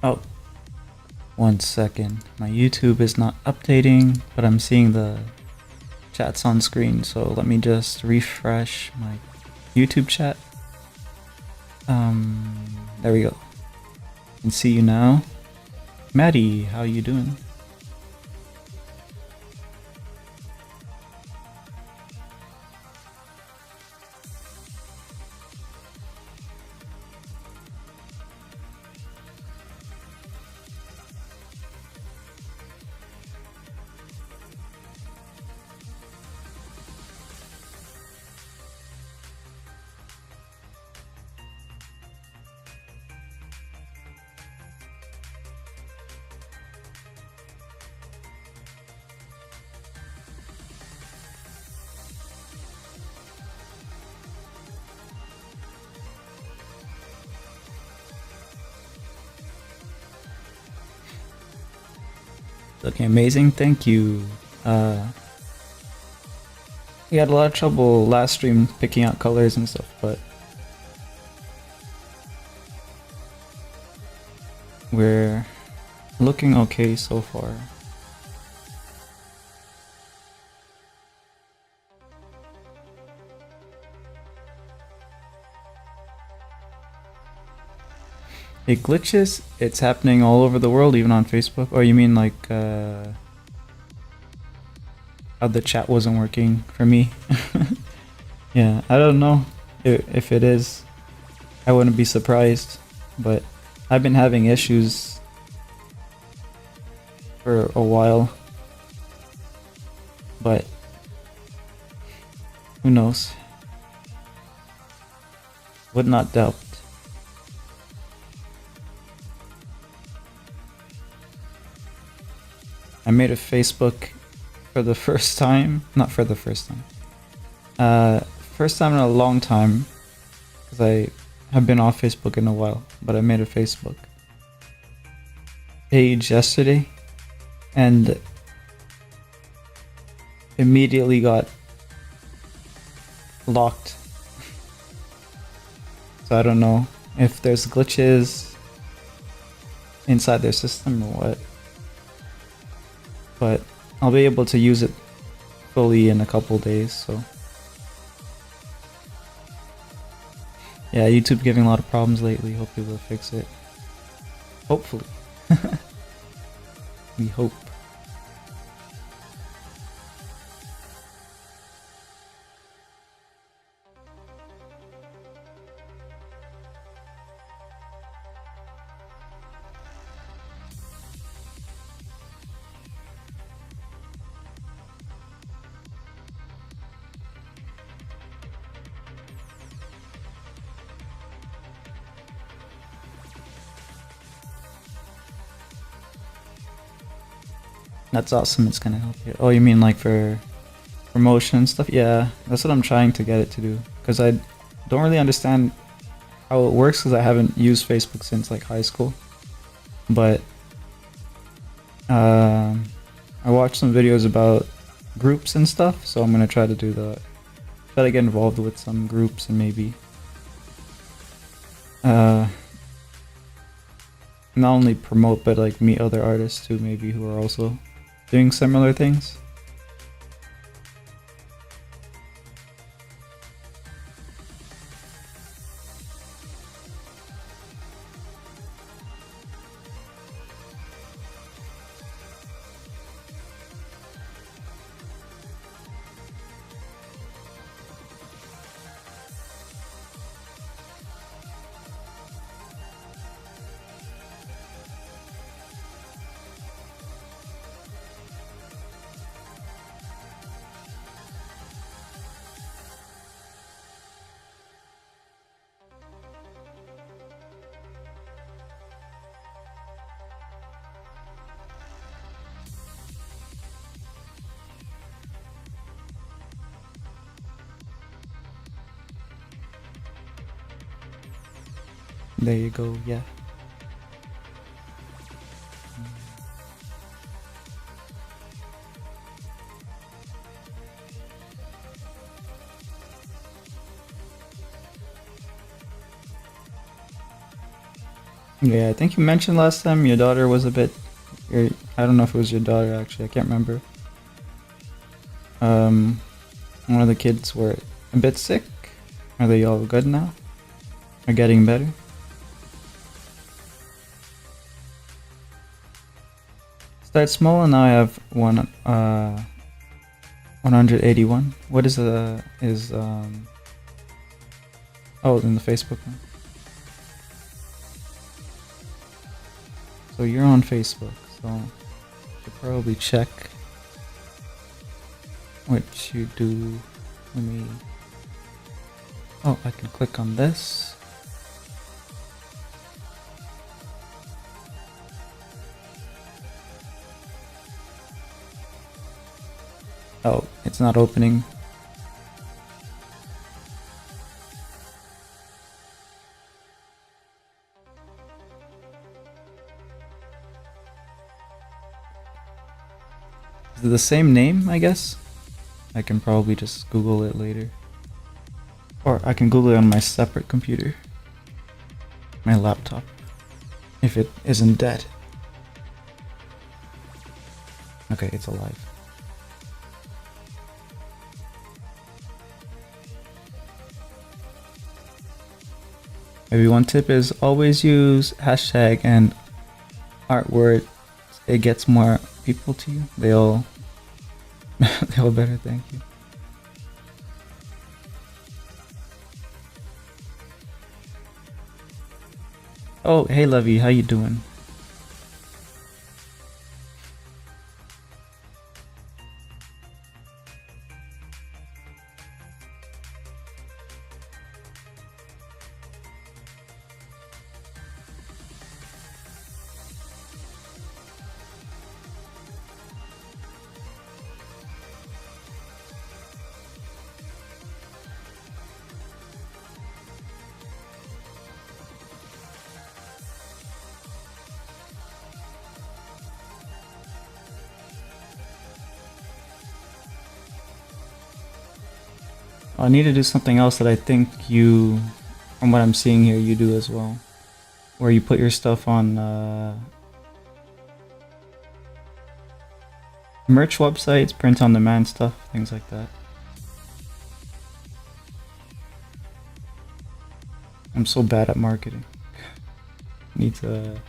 Oh, 1 second. My YouTube is not updating, but I'm seeing the chats on screen, so let me just refresh my YouTube chat. There we go. I can see you now. Maddie, how you doing? Looking amazing, thank you. We had a lot of trouble last stream picking out colors and stuff, but we're looking okay so far. It glitches, it's happening all over the world, even on Facebook. Or you mean like how the chat wasn't working for me? Yeah, I don't know if it is. I wouldn't be surprised, but I've been having issues for a while. But who knows? Would not doubt. I made a Facebook for for the first time. Not for the first time. First time in a long time, because I have been off Facebook in a while, but I made a Facebook page yesterday and immediately got locked. So I don't know if there's glitches inside their system or what, but I'll be able to use it fully in a couple days. So yeah, YouTube giving a lot of problems lately. Hopefully we'll fix it. Hopefully. We hope. That's awesome. It's gonna help you. Oh, you mean like for promotion and stuff? Yeah, that's what I'm trying to get it to do. Because I don't really understand how it works because I haven't used Facebook since like high school. But I watched some videos about groups and stuff, so I'm gonna try to do that. Try to get involved with some groups and maybe not only promote but like meet other artists too, maybe who are also doing similar things. There you go, yeah. Yeah, I think you mentioned last time your daughter was a bit... I don't know if it was your daughter actually, I can't remember. One of the kids were a bit sick. Are they all good now? Are getting better? Start small and now I have 181. What is oh, in the Facebook one. So you're on Facebook, so you should probably check what you do. Let me... Oh, I can click on this. Oh, it's not opening. Is it the same name, I guess? I can probably just Google it later. Or I can Google it on my separate computer. My laptop. If it isn't dead. Okay, it's alive. Maybe one tip is always use hashtag and artwork. It gets more people to you. They'll better thank you. Oh, hey Levy, how you doing? I need to do something else that I think you, from what I'm seeing here, you do as well. Where you put your stuff on merch websites, print on demand stuff, things like that. I'm so bad at marketing. Need to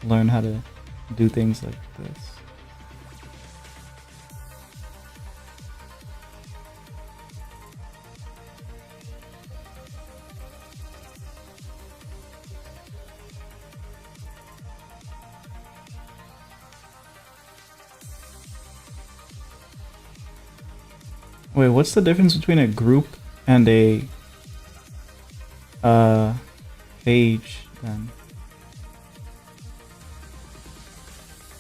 learn how to do things like this. Wait, what's the difference between a group and a page then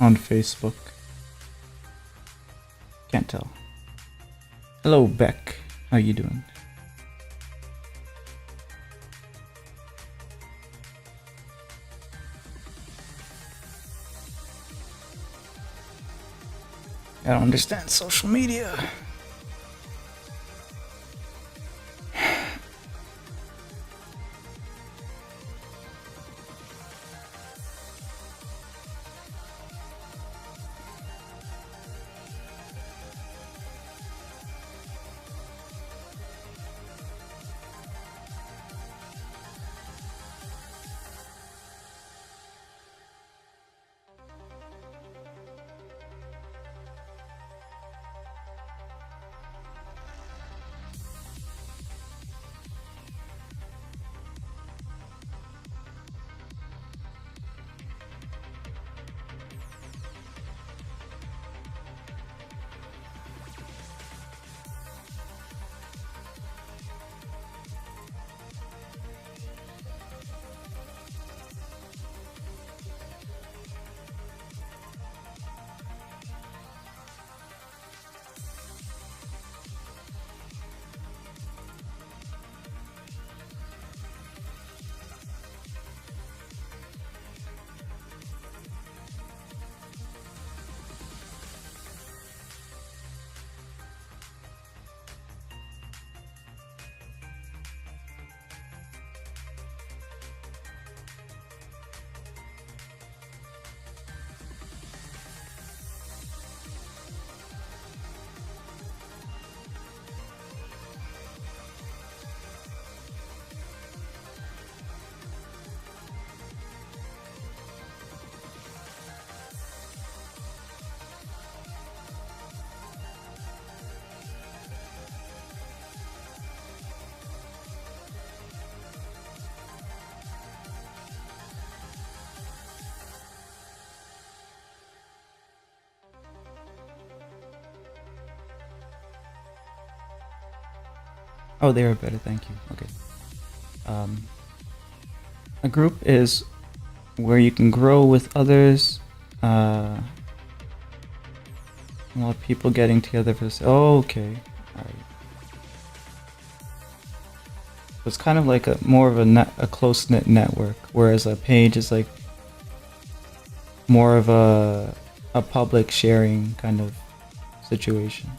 on Facebook? Can't tell. Hello, Beck. How you doing? I don't understand social media. Oh, they are better, thank you. Okay. A group is where you can grow with others. A lot of people getting together for this. Oh, okay. Alright. So it's kind of like a more of a close-knit network, whereas a page is like more of a public sharing kind of situation.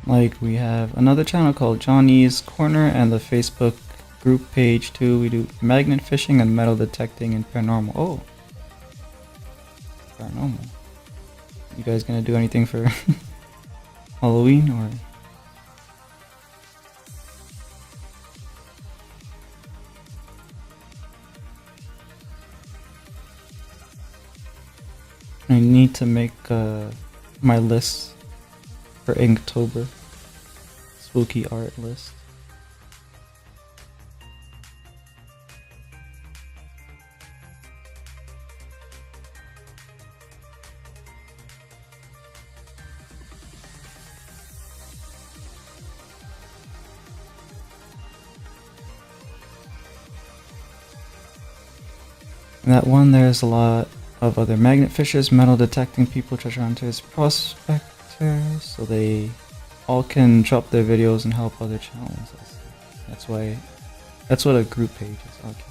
Like we have another channel called Johnny's Corner and the Facebook group page too. We do magnet fishing and metal detecting and paranormal. Oh, paranormal. You guys gonna do anything for Halloween or? I need to make my list for Inktober. Spooky art list. And that one, there's a lot of other magnet fishers, metal detecting people, treasure hunters, prospectors, so they all can drop their videos and help other channels. That's why, that's what a group page is. Okay.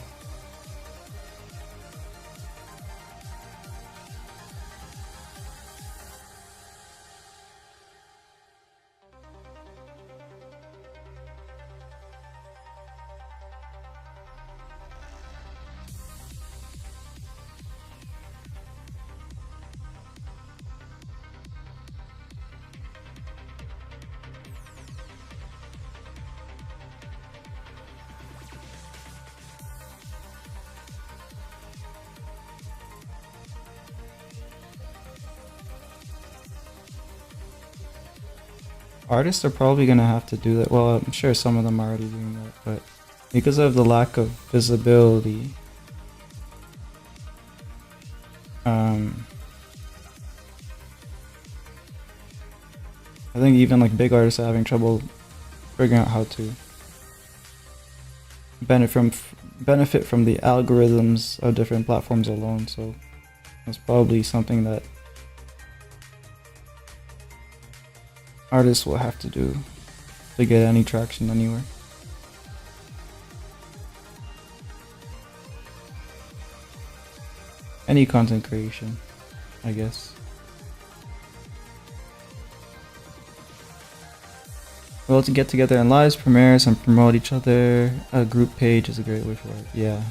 Artists are probably gonna have to do that. Well, I'm sure some of them are already doing that, but because of the lack of visibility, I think even like big artists are having trouble figuring out how to benefit from the algorithms of different platforms alone. So that's probably something that artists will have to do to get any traction anywhere. Any content creation, I guess. Well, to get together in lives, premieres, and promote each other. A group page is a great way for it. Yeah.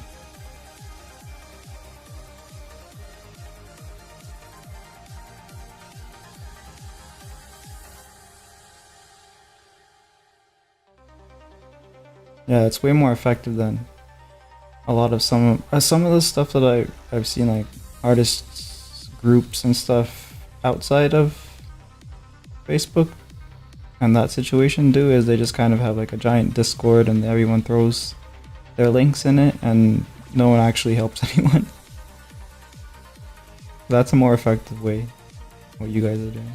Yeah, it's way more effective than a lot of some of the stuff that I've seen, like artists groups and stuff outside of Facebook and that situation do, is they just kind of have like a giant Discord and everyone throws their links in it and no one actually helps anyone. That's a more effective way, what you guys are doing.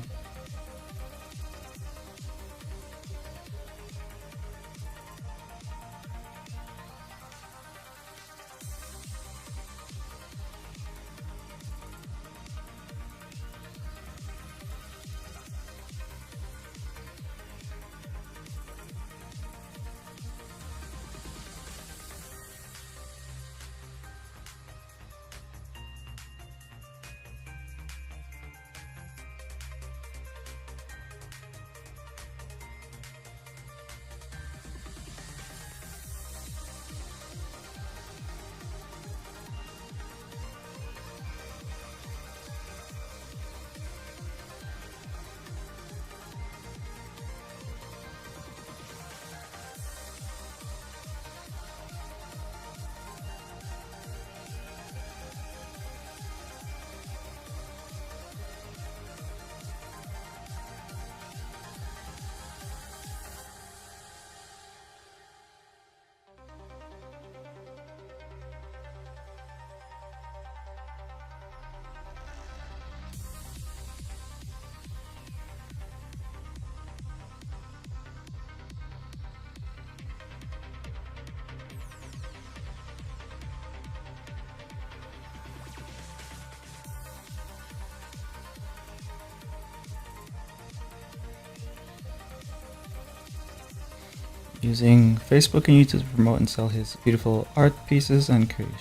Using Facebook and YouTube to promote and sell his beautiful art pieces and creations.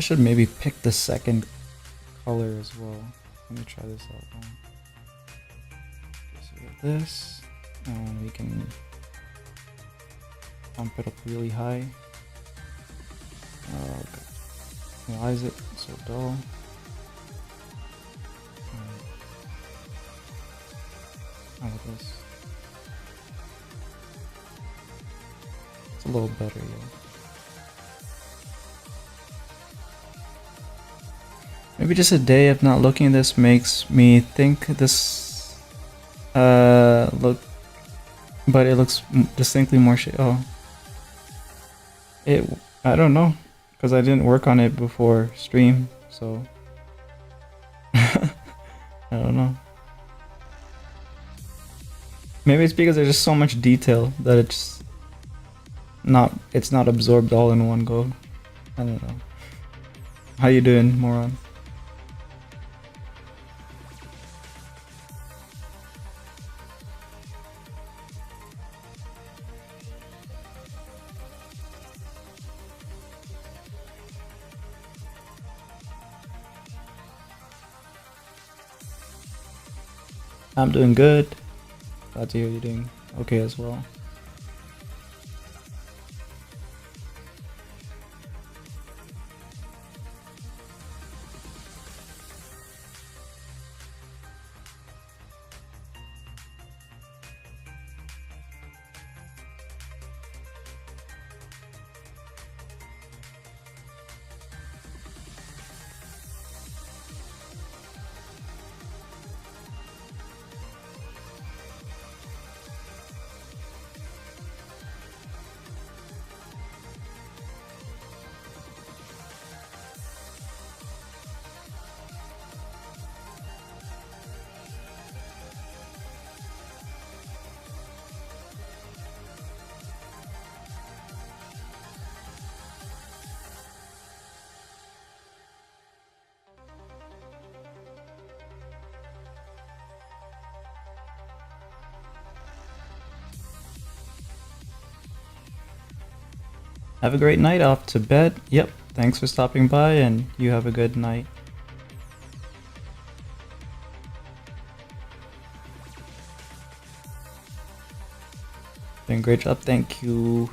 I should maybe pick the second color as well. Let me try this out now. So we have this, and we can pump it up really high. Oh god. Why is it so dull? How about this? It's a little better, yeah. Maybe just a day of not looking at this makes me think this look, but it looks distinctly more oh. I don't know, because I didn't work on it before stream, so I don't know. Maybe it's because there's just so much detail that it's not absorbed all in one go. I don't know. How you doing, moron? I'm doing good. Glad to hear you're doing okay as well. Have a great night, off to bed. Yep, thanks for stopping by, and you have a good night. Doing a great job, thank you.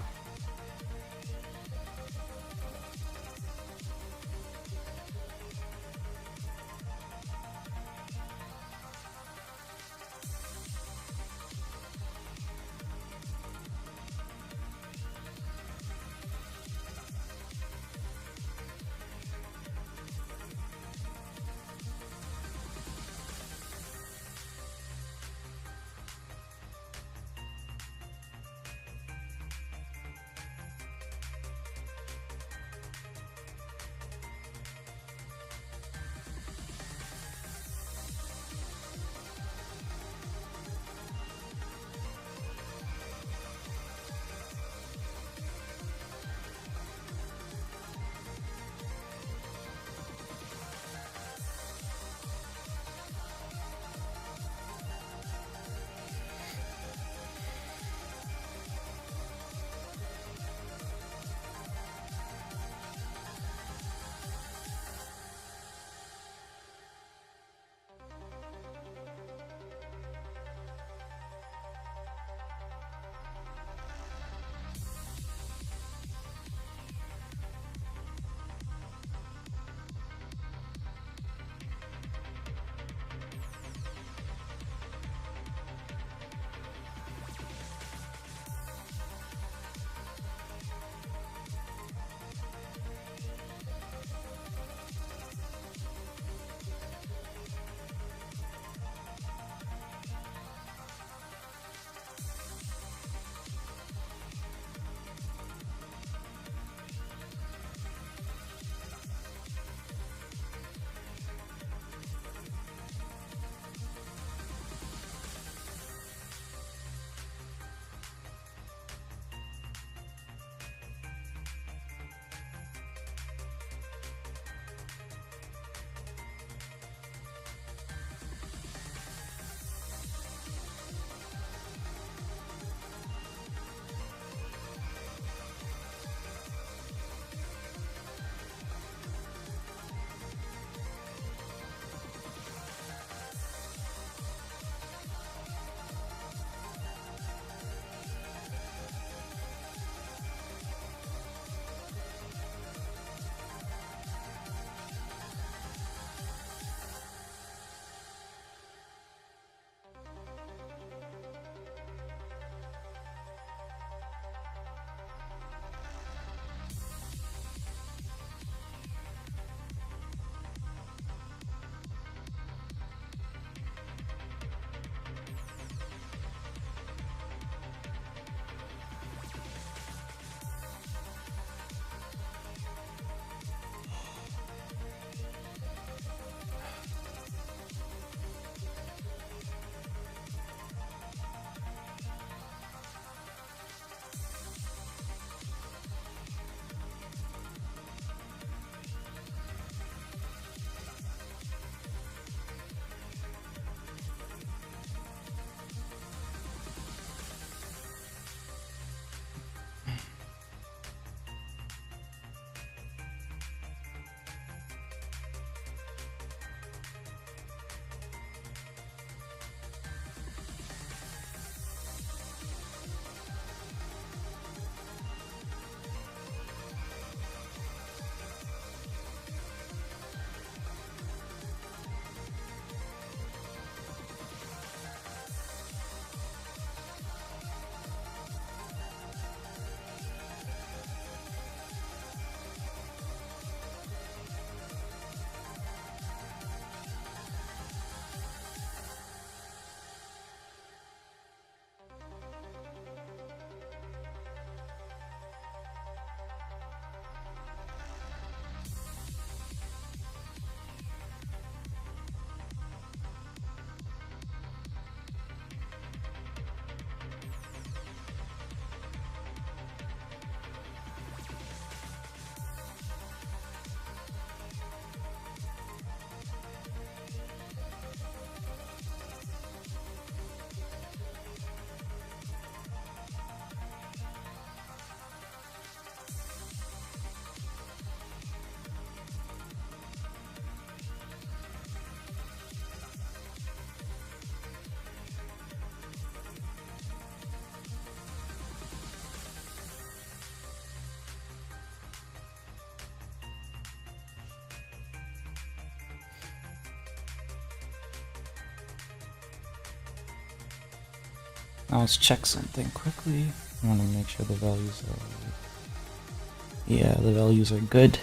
Now let's check something quickly. I want to make sure the values are... Yeah, the values are good.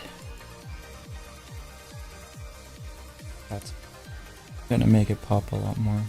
That's gonna make it pop a lot more.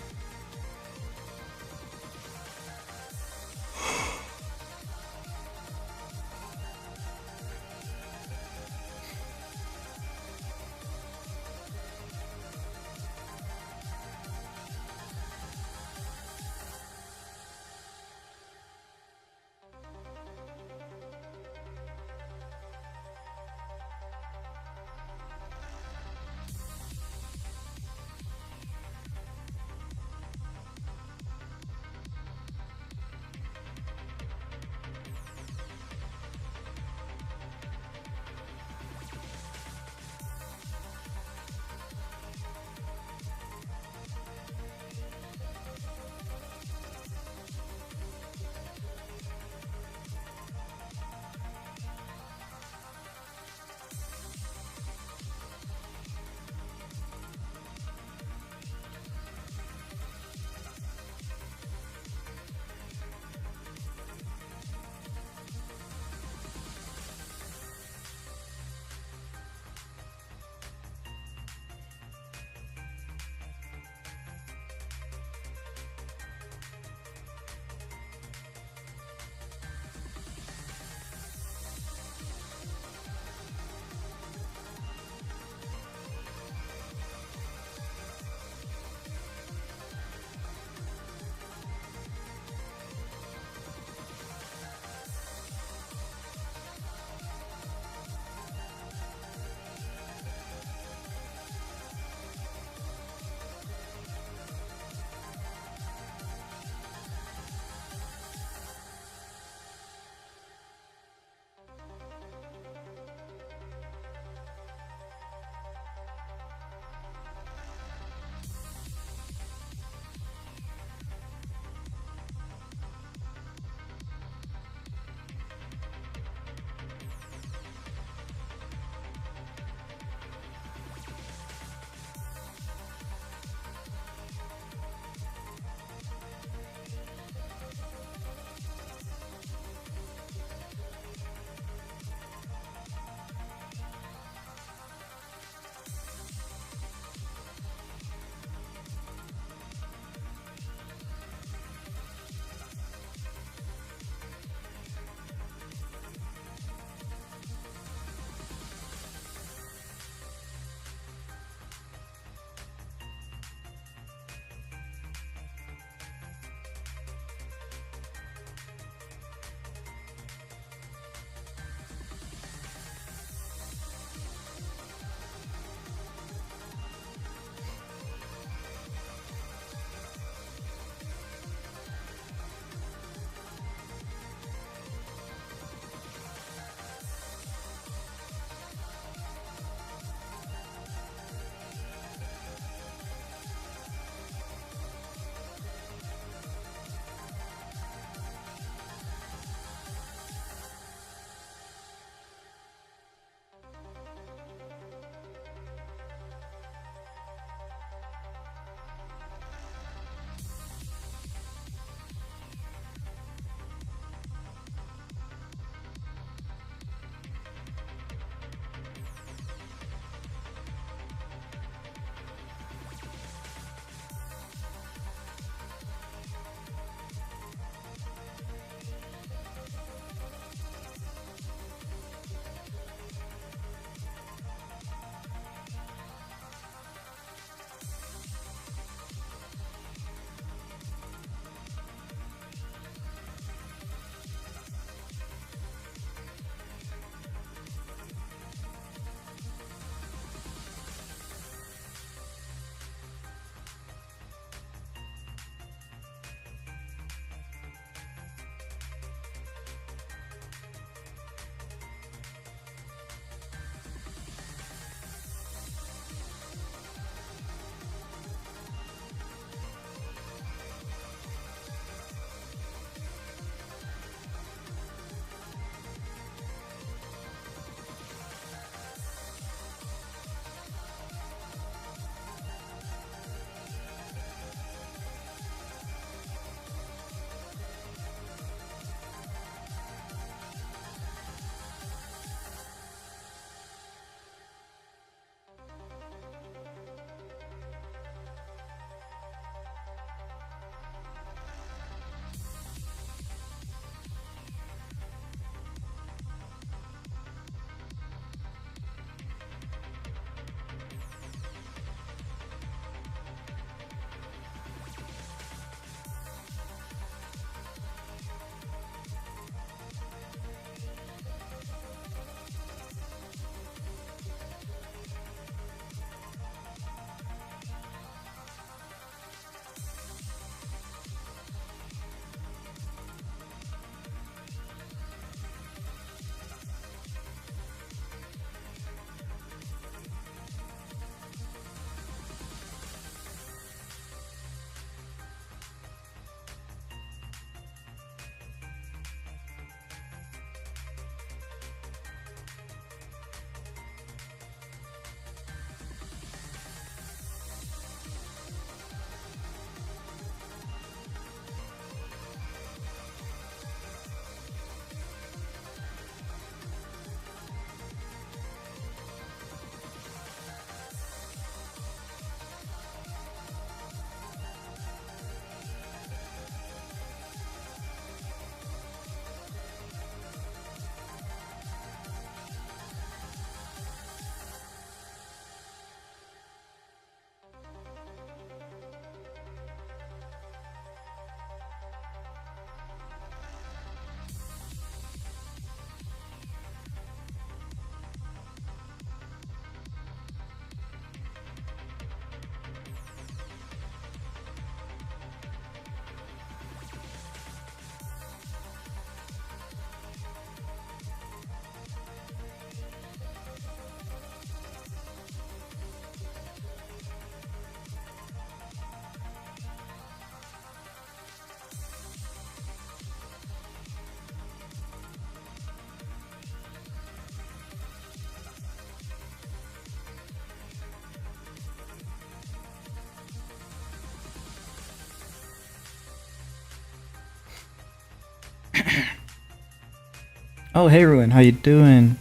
Oh, hey Ruin, how you doing?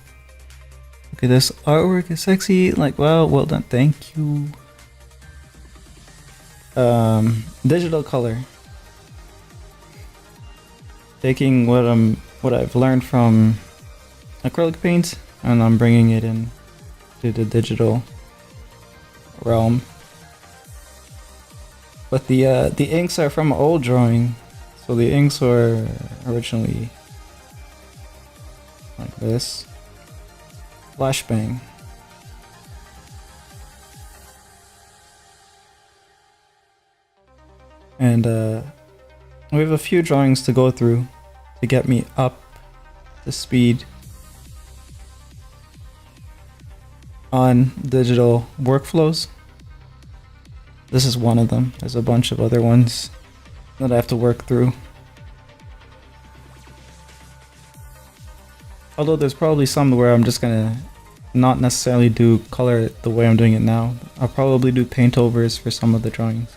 Okay, this artwork is sexy. Like, wow, well done. Thank you. Digital color. Taking what I've learned from acrylic paint, and I'm bringing it in to the digital realm. But the inks are from an old drawing, so the inks were originally like this. Flashbang. And we have a few drawings to go through to get me up to speed on digital workflows. This is one of them. There's a bunch of other ones that I have to work through. Although there's probably some where I'm just gonna not necessarily do color the way I'm doing it now. I'll probably do paint overs for some of the drawings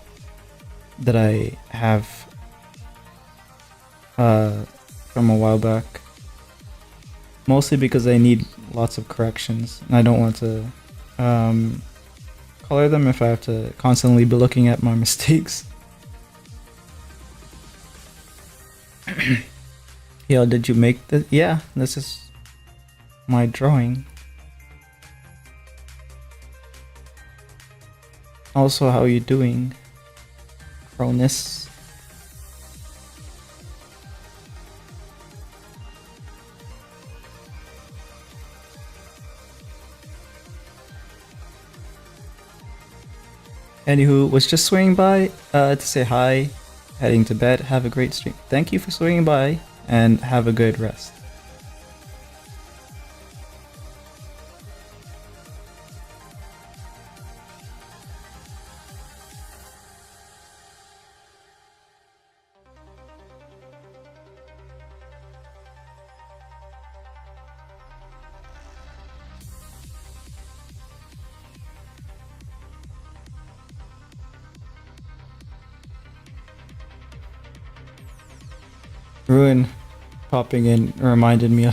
that I have from a while back. Mostly because I need lots of corrections and I don't want to color them if I have to constantly be looking at my mistakes. Yo, did you make this? Yeah, this is my drawing. Also, how are you doing, Cronus? Anywho, was just swinging by to say hi, heading to bed. Have a great stream. Thank you for swinging by, and have a good rest. Ruin popping in reminded me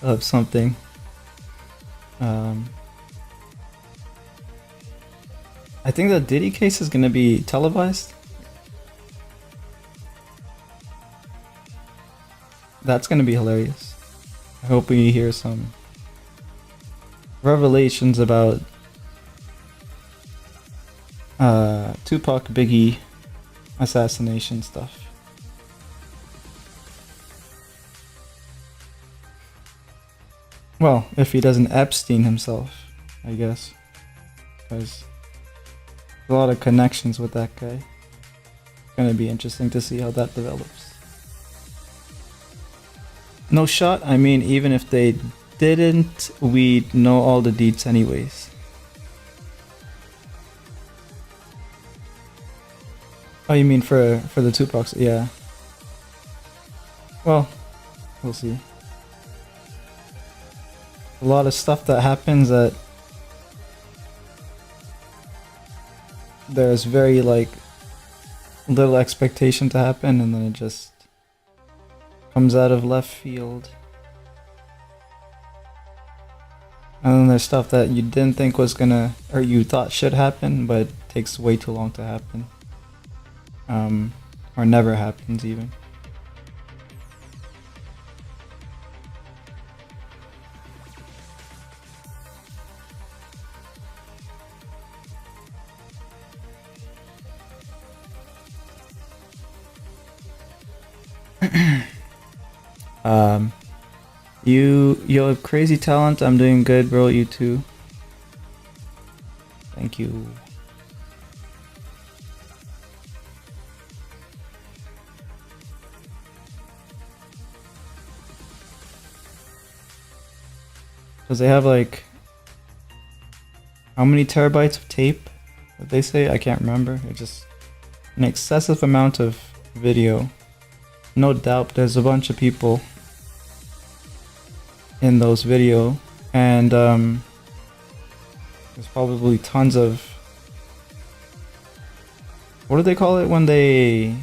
of something. I think the Diddy case is gonna be televised. That's gonna be hilarious. I hope we hear some revelations about Tupac Biggie assassination stuff. Well, if he doesn't Epstein himself, I guess. Because a lot of connections with that guy. It's gonna be interesting to see how that develops. No shot, I mean, even if they didn't, we'd know all the deets anyways. Oh, you mean for the Tupacs? Yeah. Well, we'll see. A lot of stuff that happens that there's very like little expectation to happen, and then it just comes out of left field. And then there's stuff that you didn't think was gonna, or you thought should happen, but it takes way too long to happen. Or never happens even. You have crazy talent. I'm doing good, bro. You too. Thank you. Because they have like how many terabytes of tape that they say? I can't remember. It's just an excessive amount of video. No doubt there's a bunch of people in those video, and there's probably tons of, what do they call it when they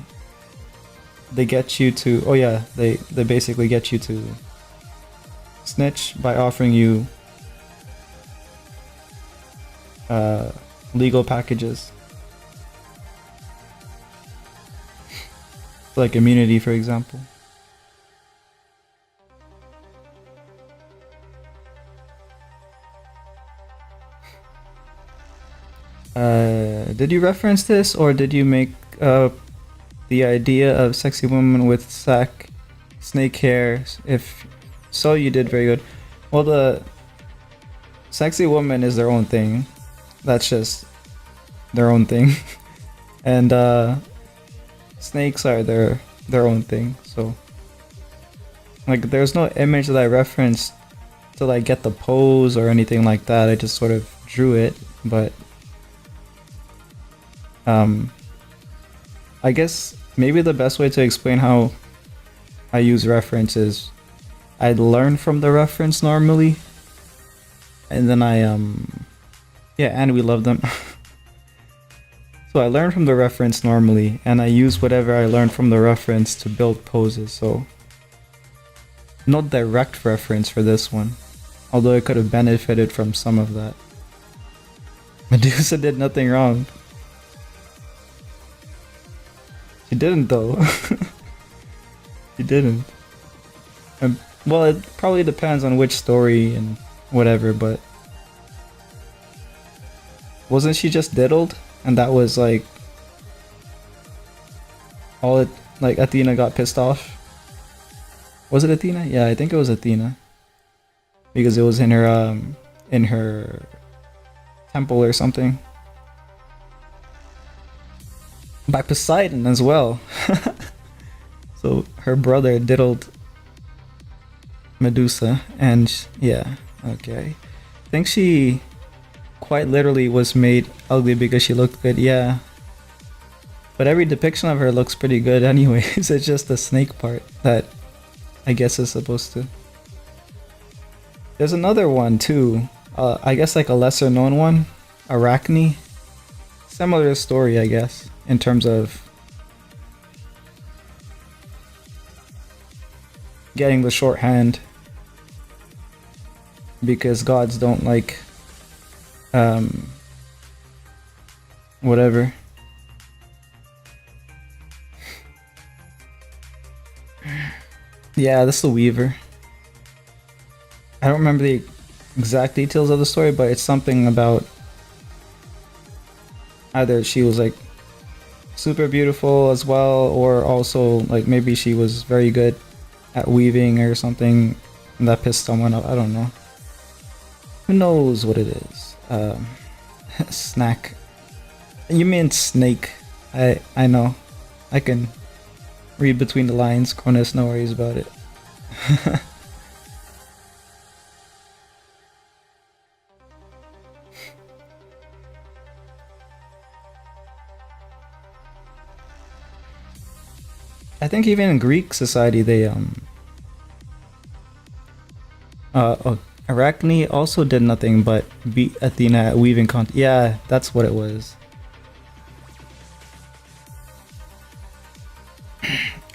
get you to, oh yeah, they basically get you to snitch by offering you legal packages, like immunity, for example. Did you reference this, or did you make the idea of sexy woman with snake hair? If so, you did very good. Well, the sexy woman is their own thing. That's just their own thing. And snakes are their own thing. So like there's no image that I referenced to like get the pose or anything like that. I just sort of drew it, but I guess maybe the best way to explain how I use reference is I'd learn from the reference normally, and then yeah, and we love them. So I learn from the reference normally, and I use whatever I learned from the reference to build poses. So no direct reference for this one, although it could have benefited from some of that. Medusa did nothing wrong. She didn't though. She didn't. Well, it probably depends on which story and whatever, but wasn't she just diddled? And that was like all it, like Athena got pissed off. Was it Athena? Yeah, I think it was Athena. Because it was in her temple or something. By Poseidon as well. So her brother diddled Medusa, and yeah, okay. I think she quite literally was made ugly because she looked good, yeah. But every depiction of her looks pretty good anyways. It's just the snake part that I guess is supposed to. There's another one too. I guess like a lesser known one, Arachne. Similar story, I guess, in terms of getting the shorthand because gods don't like whatever. Yeah, this is the Weaver. I don't remember the exact details of the story, but it's something about either she was like super beautiful as well, or also like maybe she was very good at weaving or something, and that pissed someone off. I don't know. Who knows what it is? Snack. You mean snake? I know. I can read between the lines. Cronus, no worries about it. I think even in Greek society they Arachne also did nothing but beat Athena at weaving yeah, that's what it was.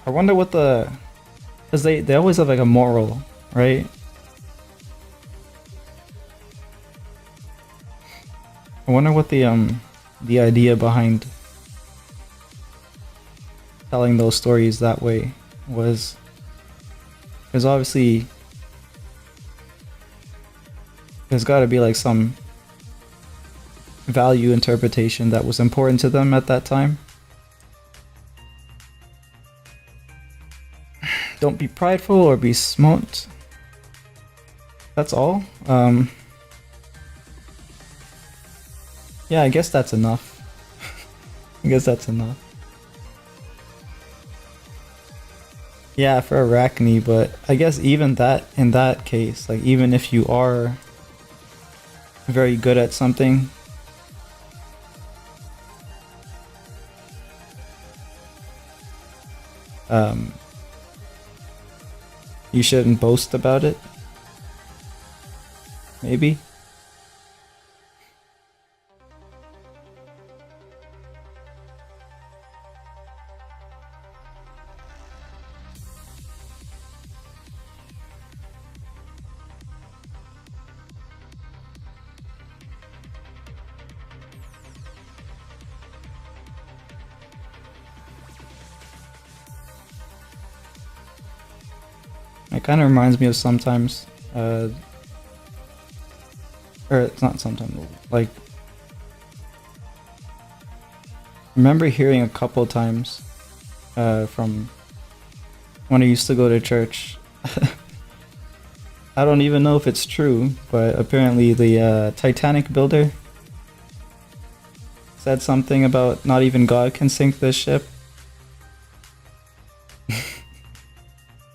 I wonder what the, because they always have like a moral, right? I wonder what the idea behind telling those stories that way was, because obviously there's got to be like some value interpretation that was important to them at that time. Don't be prideful or be smart. That's all. Yeah, I guess that's enough. I guess that's enough. Yeah, for Arachne, but I guess even that, in that case, like even if you are very good at something, you shouldn't boast about it. Maybe. It kind of reminds me of sometimes, or it's not sometimes, like, remember hearing a couple times from when I used to go to church. I don't even know if it's true, but apparently the Titanic builder said something about not even God can sink this ship.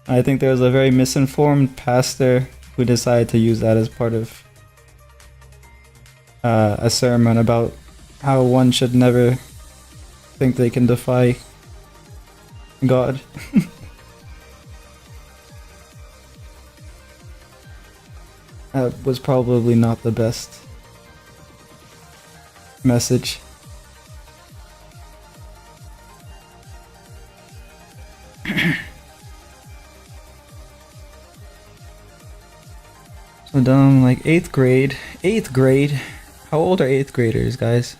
I think there was a very misinformed pastor who decided to use that as part of a sermon about how one should never think they can defy God. That was probably not the best message. So dumb, like 8th grade. 8th grade? How old are 8th graders, guys?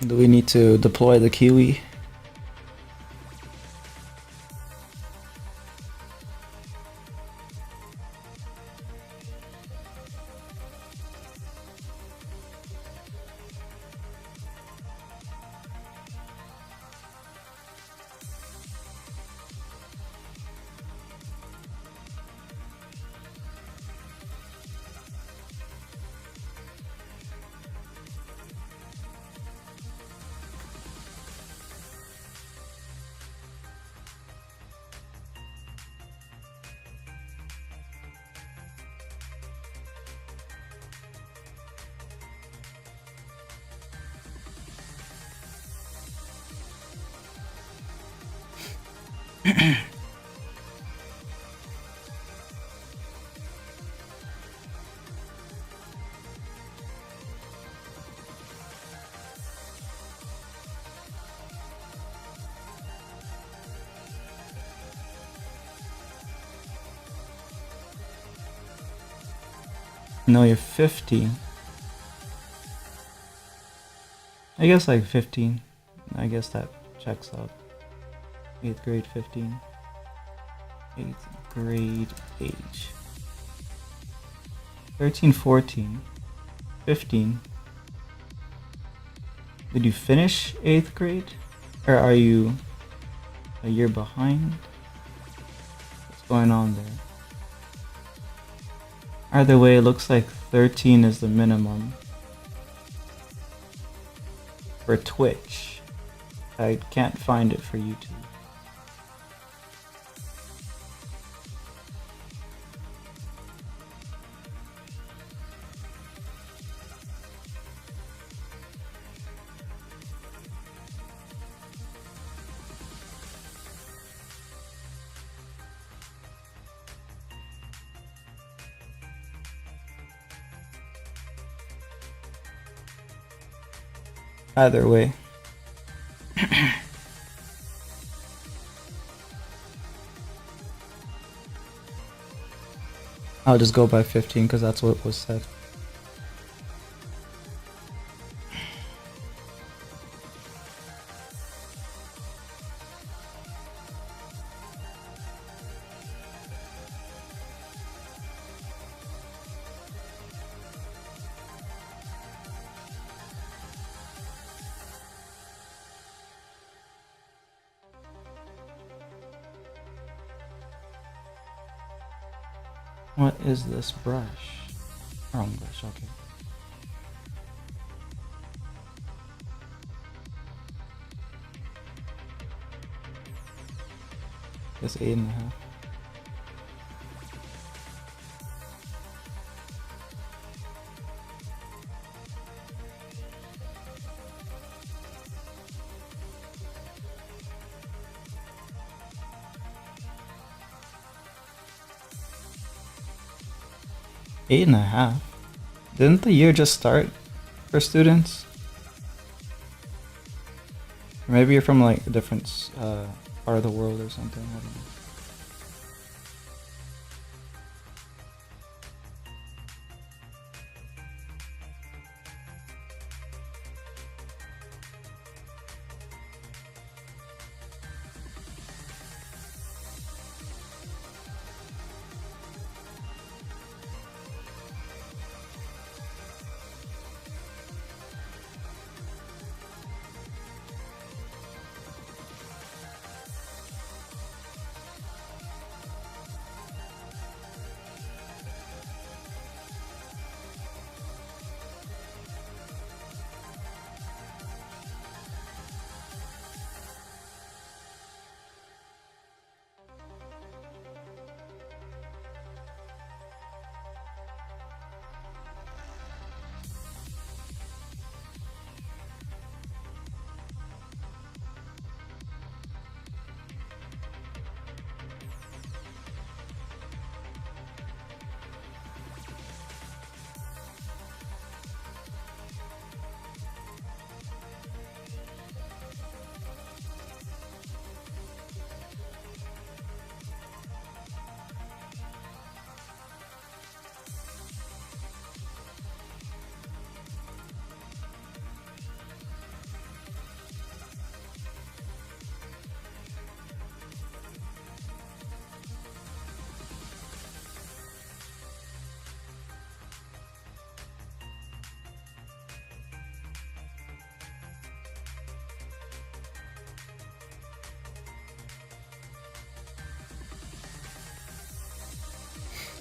Do we need to deploy the Kiwi? No, you're 15. I guess like 15. I guess that checks out. 8th grade 15. 8th grade age. 13, 14. 15. Did you finish 8th grade? Or are you a year behind? What's going on there? Either way, it looks like 13 is the minimum for Twitch. I can't find it for YouTube. Either way. I'll just go by 15 because that's what was said. What is this brush? Wrong brush, okay. Guess 8.5. Eight and a half. Didn't the year just start for students? Or maybe you're from like a different part of the world or something. I don't know.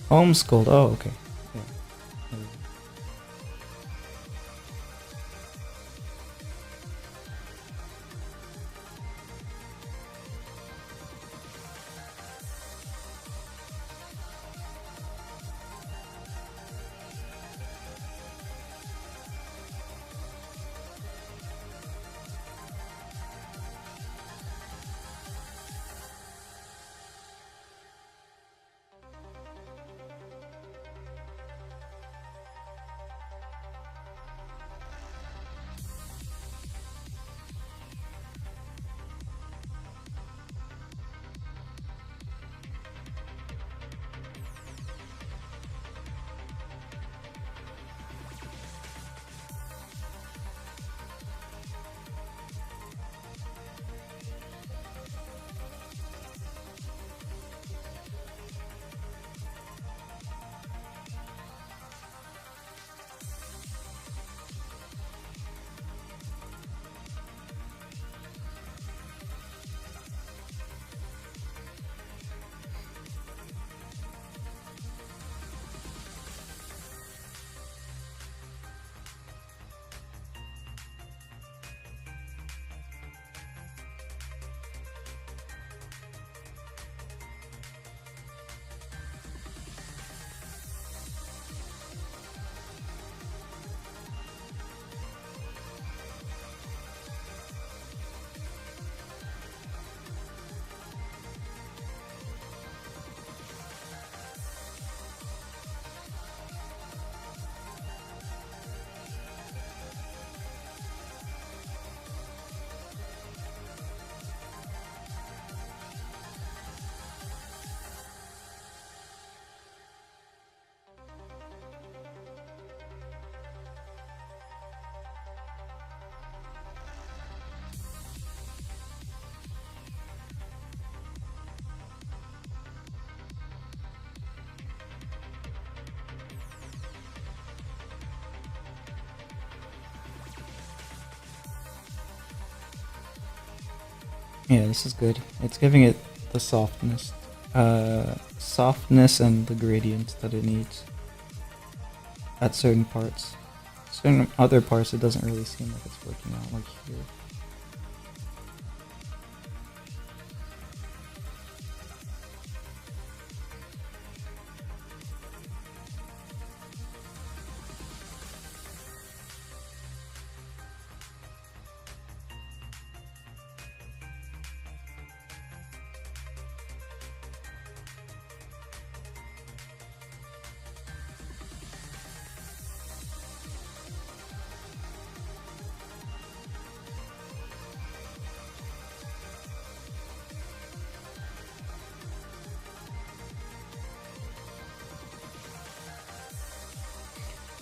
Homeschooled. Oh, okay. Yeah. Yeah, this is good. It's giving it the softness and the gradient that it needs at certain parts. Certain other parts, it doesn't really seem like it's working out, like here.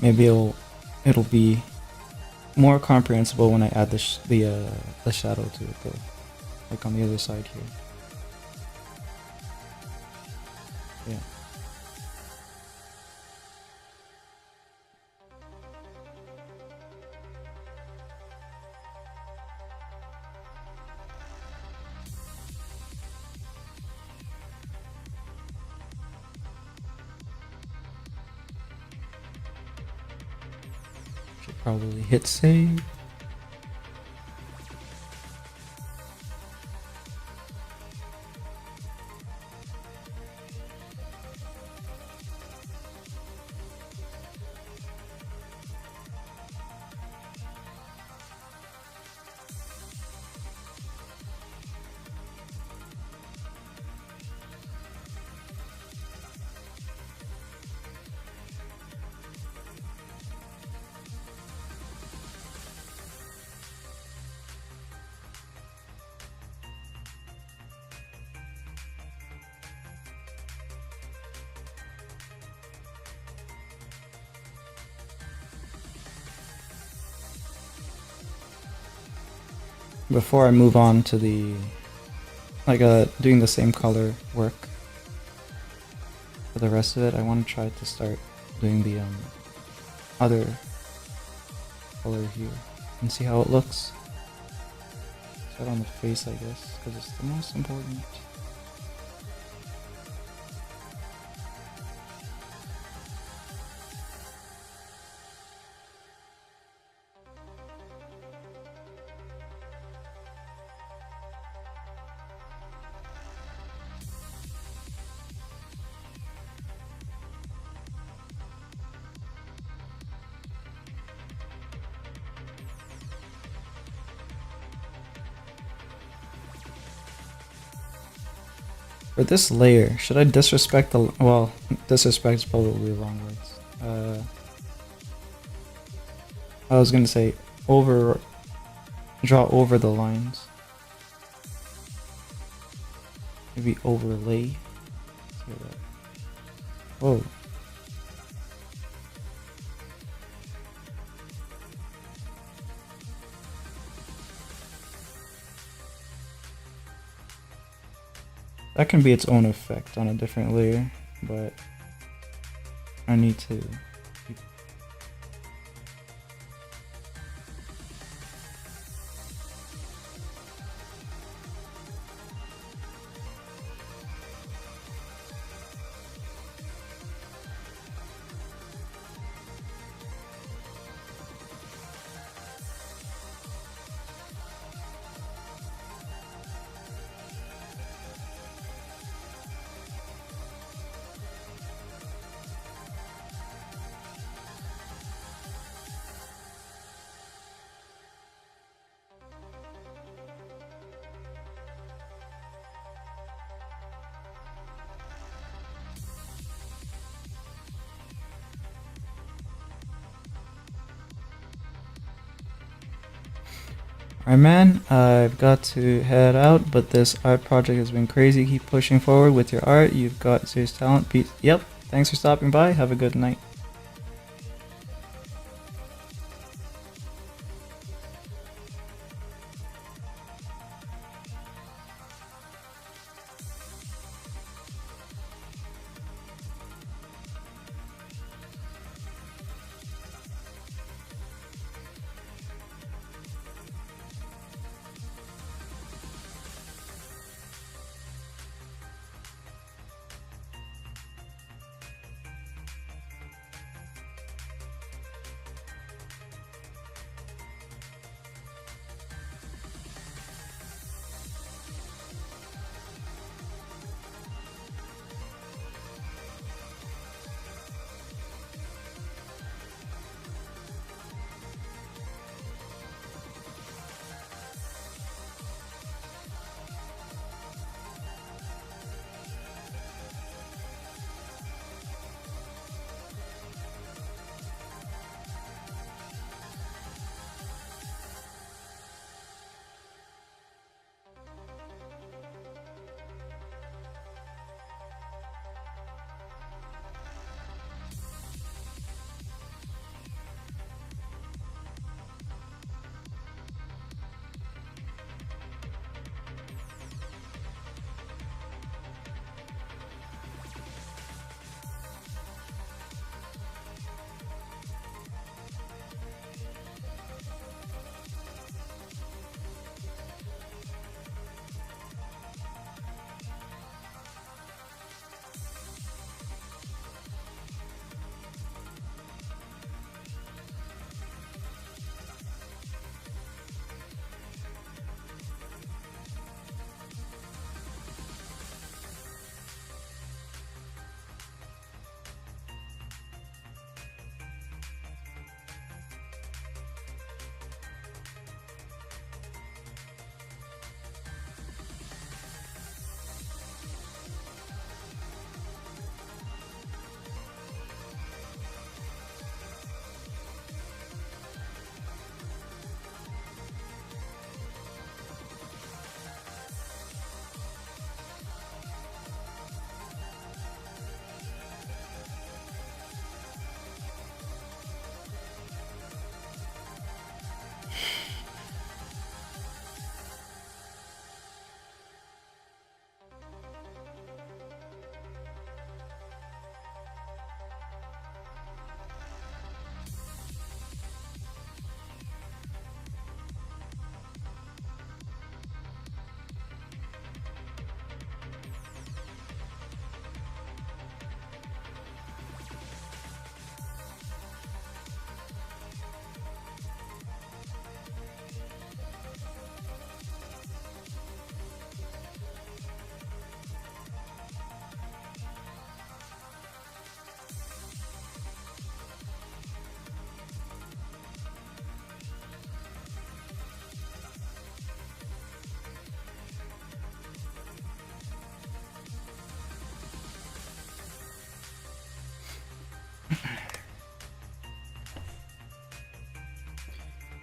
Maybe it'll be more comprehensible when I add the shadow to it though, like on the other side here. Yeah. Should probably hit save. Before I move on to the doing the same color work for the rest of it, I want to try to start doing the other color here and see how it looks. Start on the face, I guess, because it's the most important. For this layer, should I disrespect the... Well, disrespect is probably wrong words. I was gonna say over... Draw over the lines. Maybe overlay. Whoa. That can be its own effect on a different layer, but I need to... Alright man, I've got to head out, but this art project has been crazy. Keep pushing forward with your art. You've got serious talent. Peace. Yep, thanks for stopping by. Have a good night.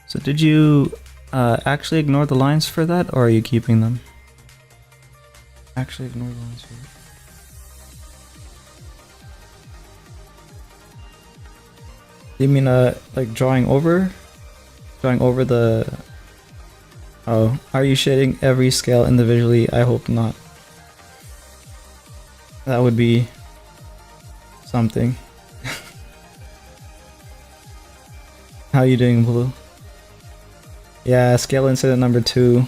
So did you actually ignore the lines for that, or are you keeping them? Actually ignore the lines for that. You mean like drawing over the... Oh, are you shading every scale individually? I hope not. That would be something. How you doing, Blue? Yeah, scale incident number 2.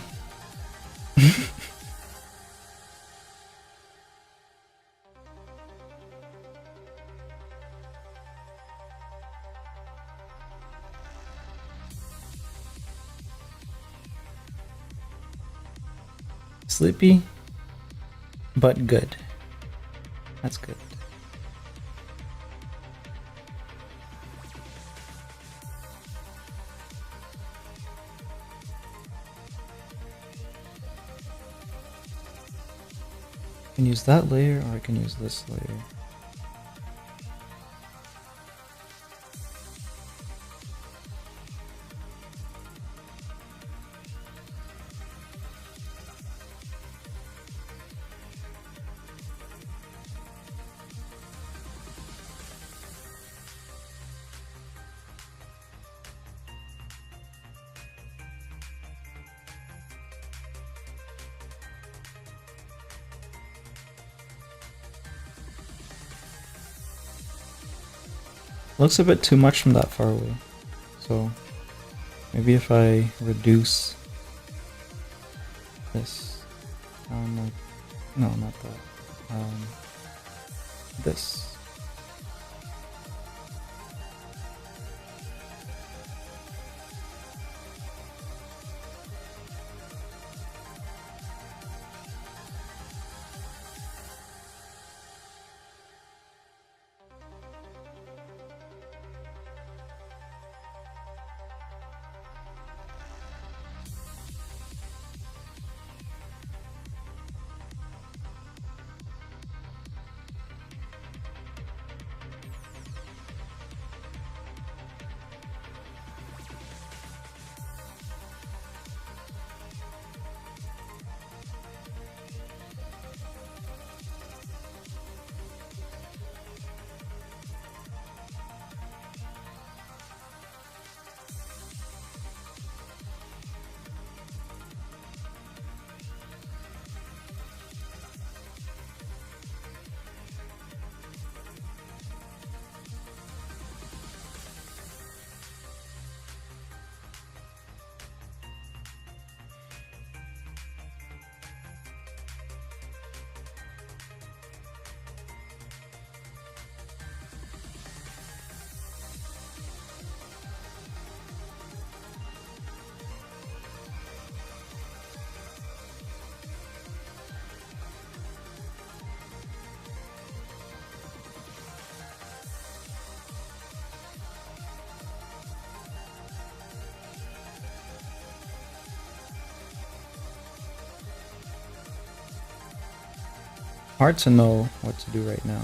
Sleepy, but good. That's good. I can use that layer, or I can use this layer. Looks a bit too much from that far away. So maybe if I reduce this, like, no, not that, this. Hard to know what to do right now.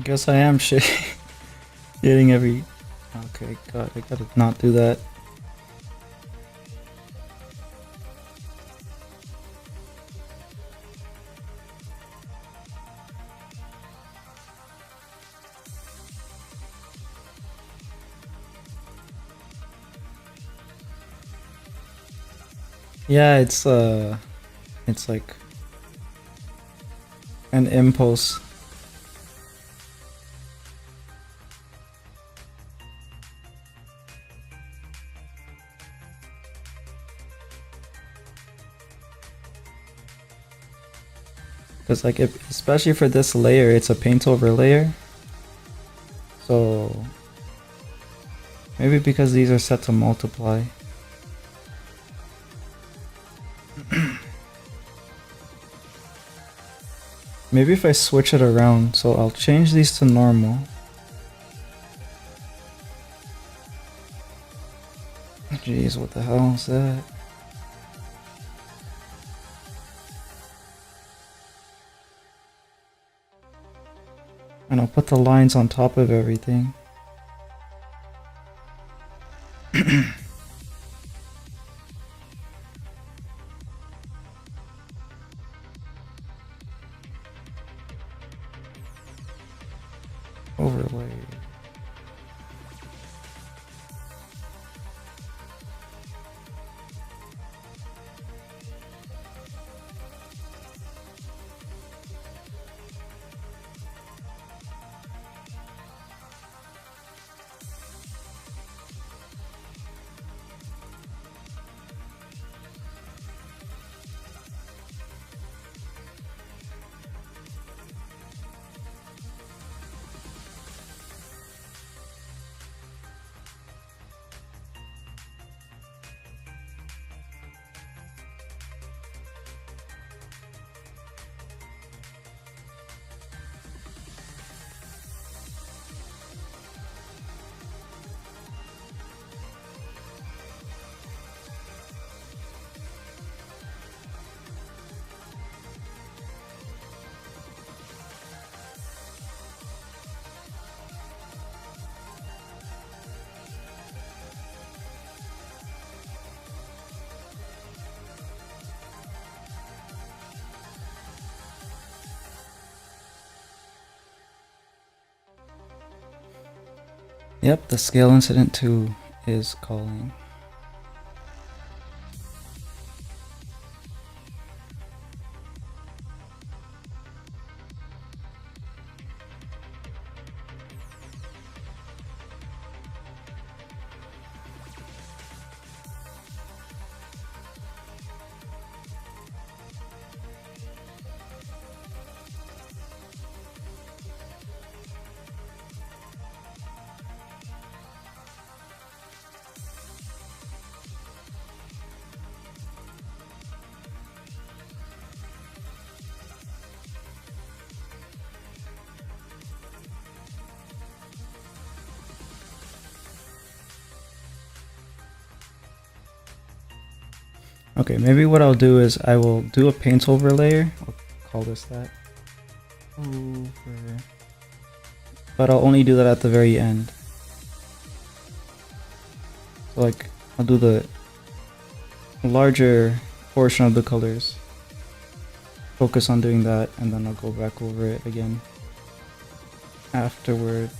Guess I am shit. Hitting every. Okay, God, I gotta not do that. Yeah, it's like an impulse. Because like if, especially for this layer, it's a paint over layer. So maybe because these are set to multiply. Maybe if I switch it around, so I'll change these to normal. Jeez, what the hell is that? And I'll put the lines on top of everything. Overlay. Yep, the scale incident 2 is calling. Okay, maybe what I'll do is I will do a paint over layer. I'll call this that. Over. But I'll only do that at the very end. So like, I'll do the larger portion of the colors. Focus on doing that, and then I'll go back over it again afterwards.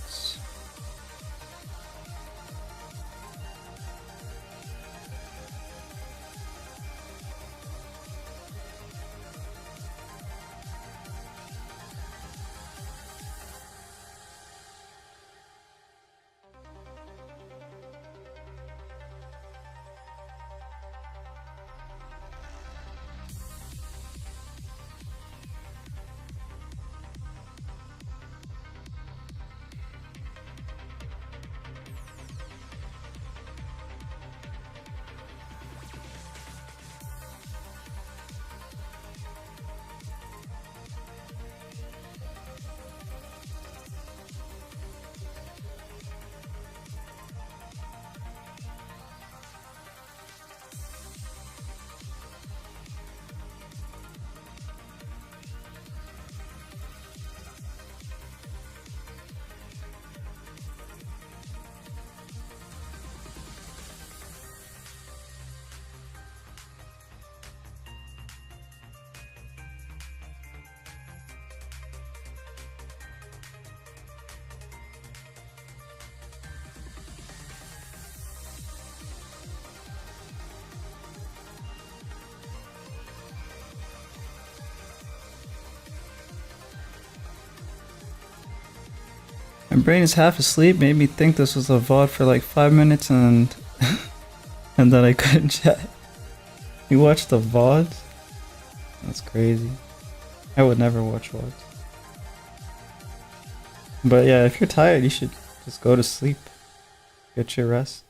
My brain is half asleep, made me think this was a VOD for like 5 minutes and and then I couldn't chat. You watched the VODs? That's crazy. I would never watch VODs. But yeah, if you're tired, you should just go to sleep. Get your rest.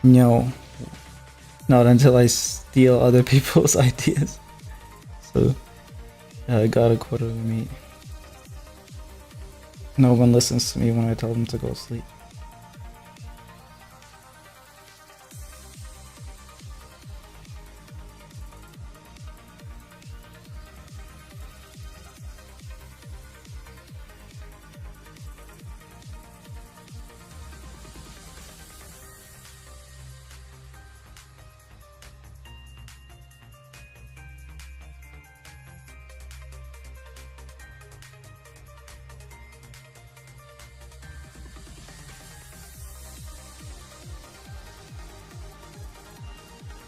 No. Not until I steal other people's ideas. So, I got a quota to meet. No one listens to me when I tell them to go sleep.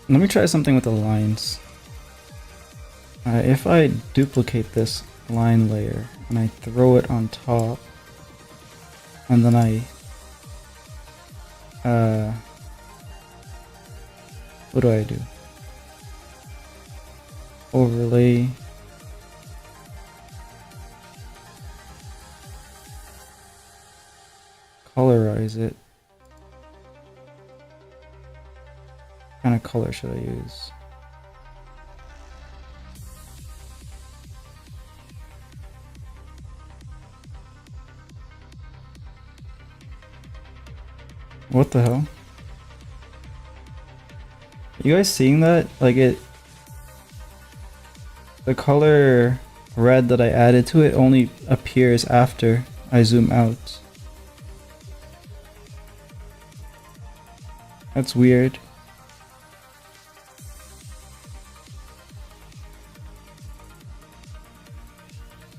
Let me try something with the lines. If I duplicate this line layer and I throw it on top, and then what do I do? Overlay. Colorize it. What kind of color should I use? What the hell? You guys seeing that? Like the color red that I added to it only appears after I zoom out. That's weird.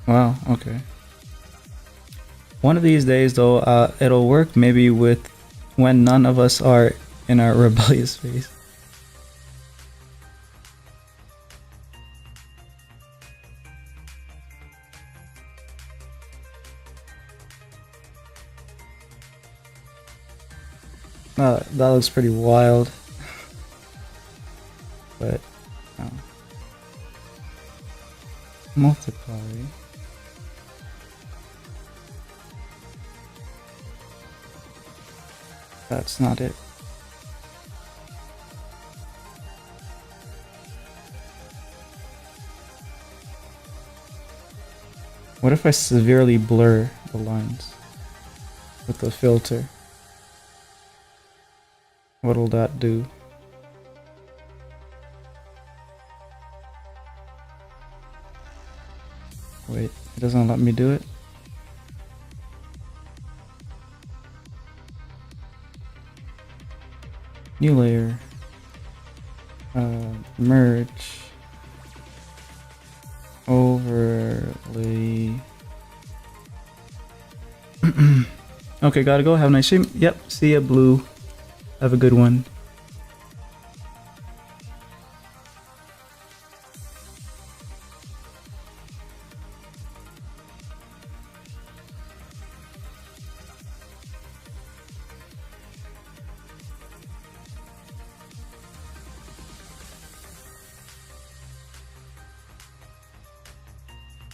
Wow, okay. One of these days though, it'll work maybe with when none of us are in our rebellious phase. That looks pretty wild. But, no. Multiply. That's not it. What if I severely blur the lines with the filter? What'll that do? Wait, it doesn't let me do it? New layer. Merge. Overlay. Okay, gotta go. Have a nice stream. Yep, see ya, Blue. Have a good one.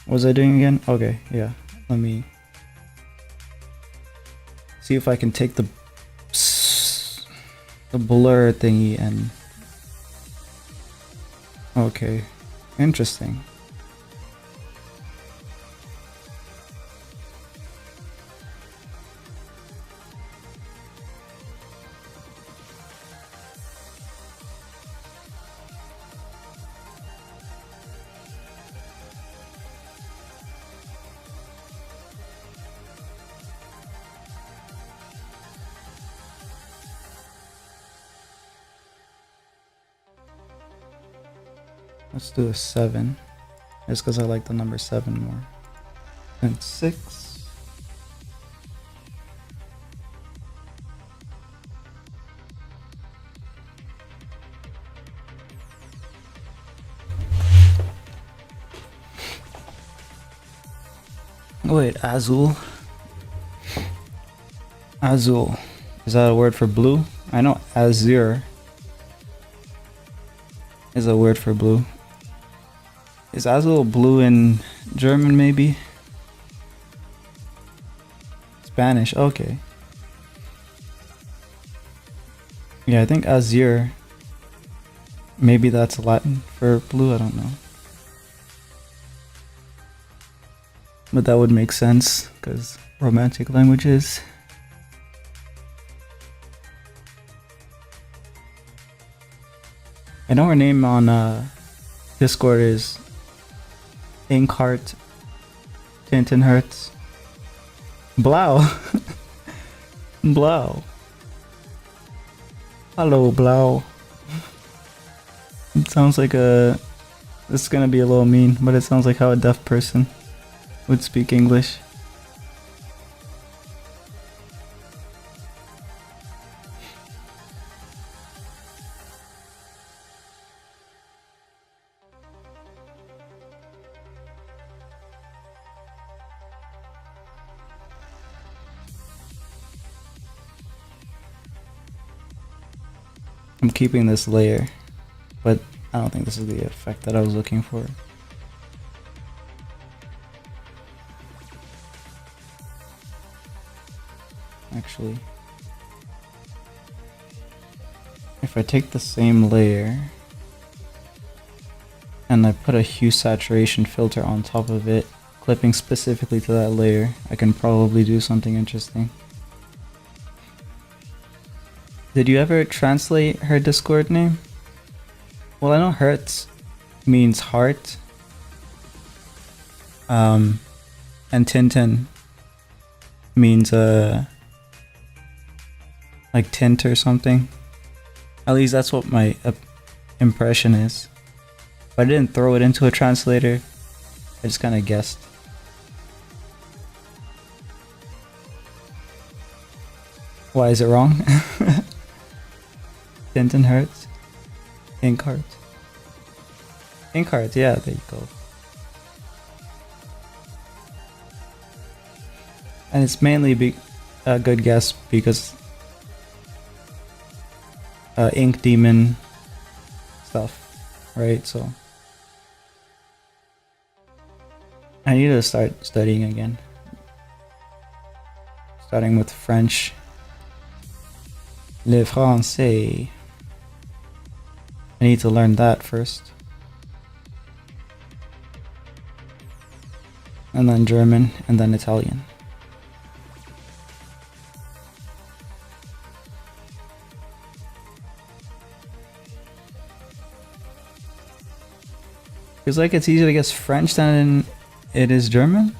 What was I doing again? Okay, yeah. Let me see if I can take the blur thingy and... Okay, interesting. Let's do a 7. Just because I like the number 7 more. And 6. Wait, azul? Azul. Is that a word for blue? I know azure is a word for blue. Is azul blue in German maybe? Spanish, okay. Yeah, I think azure. Maybe that's Latin for blue, I don't know. But that would make sense, because romantic languages. I know her name on Discord is Inkheart Tintenhertz. Blau. Blau. Hello, Blau. It sounds like a... This is gonna be a little mean, but it sounds like how a deaf person would speak English. I'm keeping this layer, but I don't think this is the effect that I was looking for. Actually, if I take the same layer and I put a hue saturation filter on top of it, clipping specifically to that layer, I can probably do something interesting. Did you ever translate her Discord name? Well, I know Hertz means heart. And Tintin means like tint or something. At least that's what my impression is. But I didn't throw it into a translator. I just kind of guessed. Why is it wrong? Tintin Hertz? Inkheart. Inkheart, yeah, there you go. And it's mainly a good guess because Ink Demon stuff, right? So I need to start studying again. Starting with French. Le français. I need to learn that first. And then German, and then Italian. Feels like it's easier to guess French than it is German?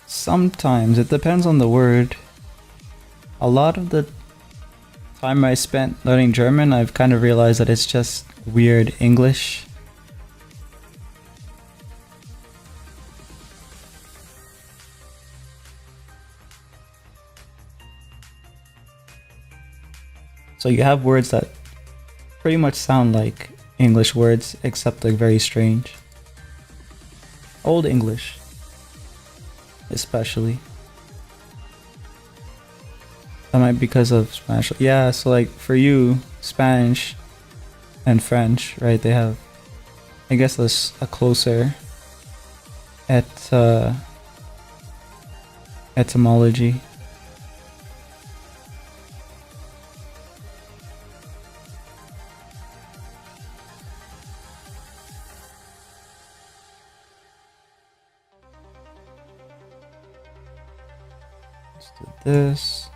Sometimes, it depends on the word. A lot of the time I spent learning German, I've kind of realized that it's just weird English. So you have words that pretty much sound like English words, except like very strange. Old English, especially. That might be because of Spanish. Yeah, so like for you, Spanish and French, right? They have, I guess, a closer etymology. Let's do this.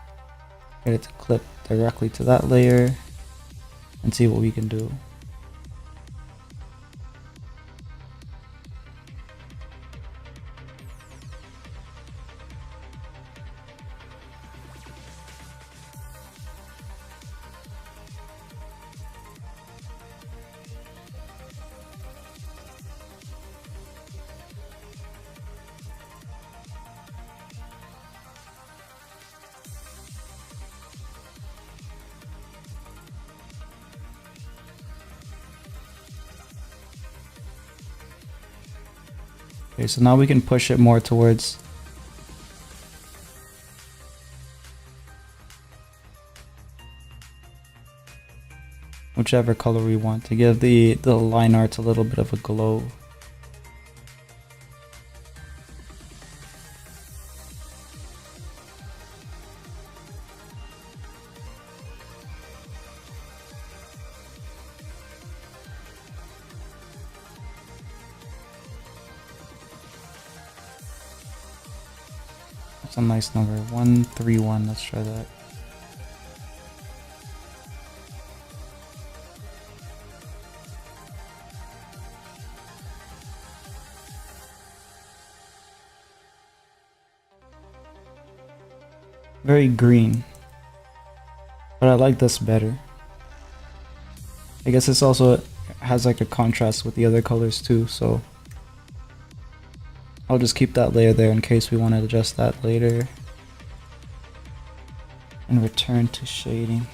Get it to clip directly to that layer and see what we can do. Okay, so now we can push it more towards whichever color we want to give the line art a little bit of a glow. That's a nice number, 131. Let's try that. Very green, but I like this better. I guess this also has like a contrast with the other colors too, so I'll just keep that layer there in case we want to adjust that later. And return to shading.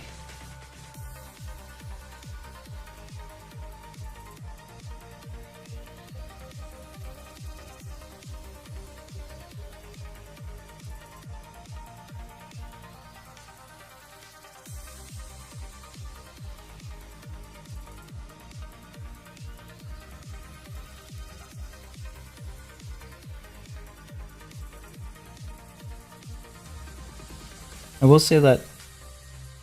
I will say that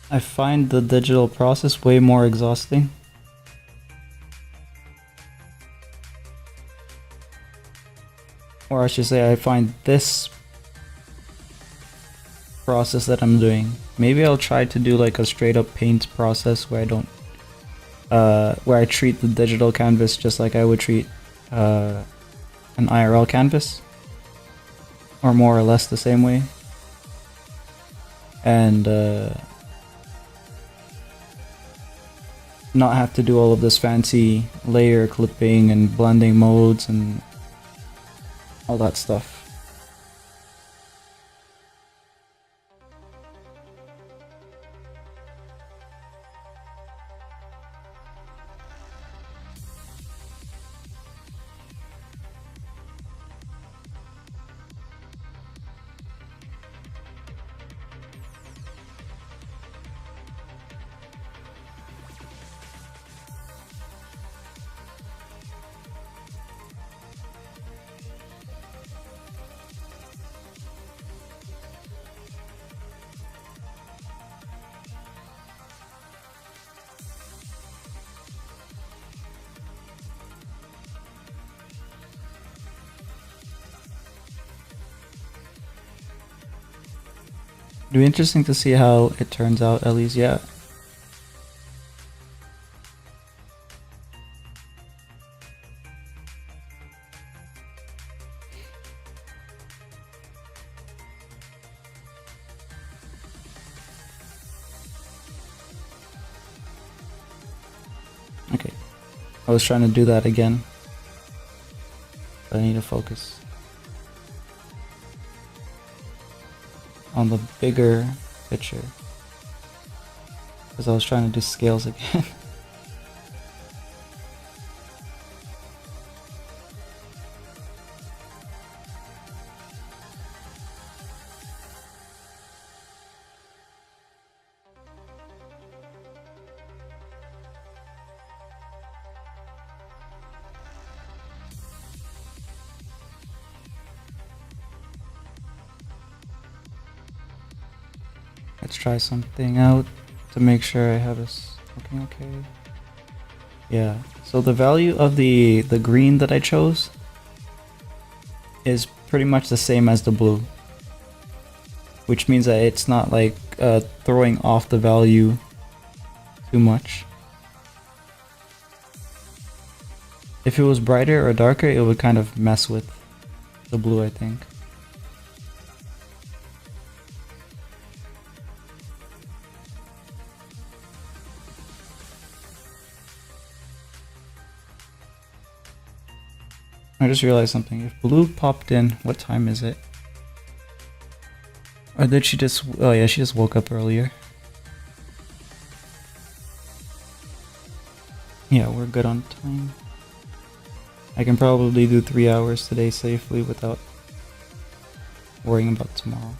I find the digital process way more exhausting. Or I should say I find this process that I'm doing. Maybe I'll try to do like a straight up paint process where I don't where I treat the digital canvas just like I would treat an IRL canvas, or more or less the same way. And not have to do all of this fancy layer clipping and blending modes and all that stuff. It'll be interesting to see how it turns out, at least, yeah. Okay, I was trying to do that again, but I need to focus on the bigger picture, because I was trying to do scales again. Let's try something out to make sure I have this looking okay. Yeah, so the value of the green that I chose is pretty much the same as the blue, which means that it's not like throwing off the value too much. If it was brighter or darker, it would kind of mess with the blue, I think. I just realized something. If blue popped in, what time is it? Or did she just... Oh yeah, she just woke up earlier. Yeah, we're good on time. I can probably do 3 hours today safely without worrying about tomorrow.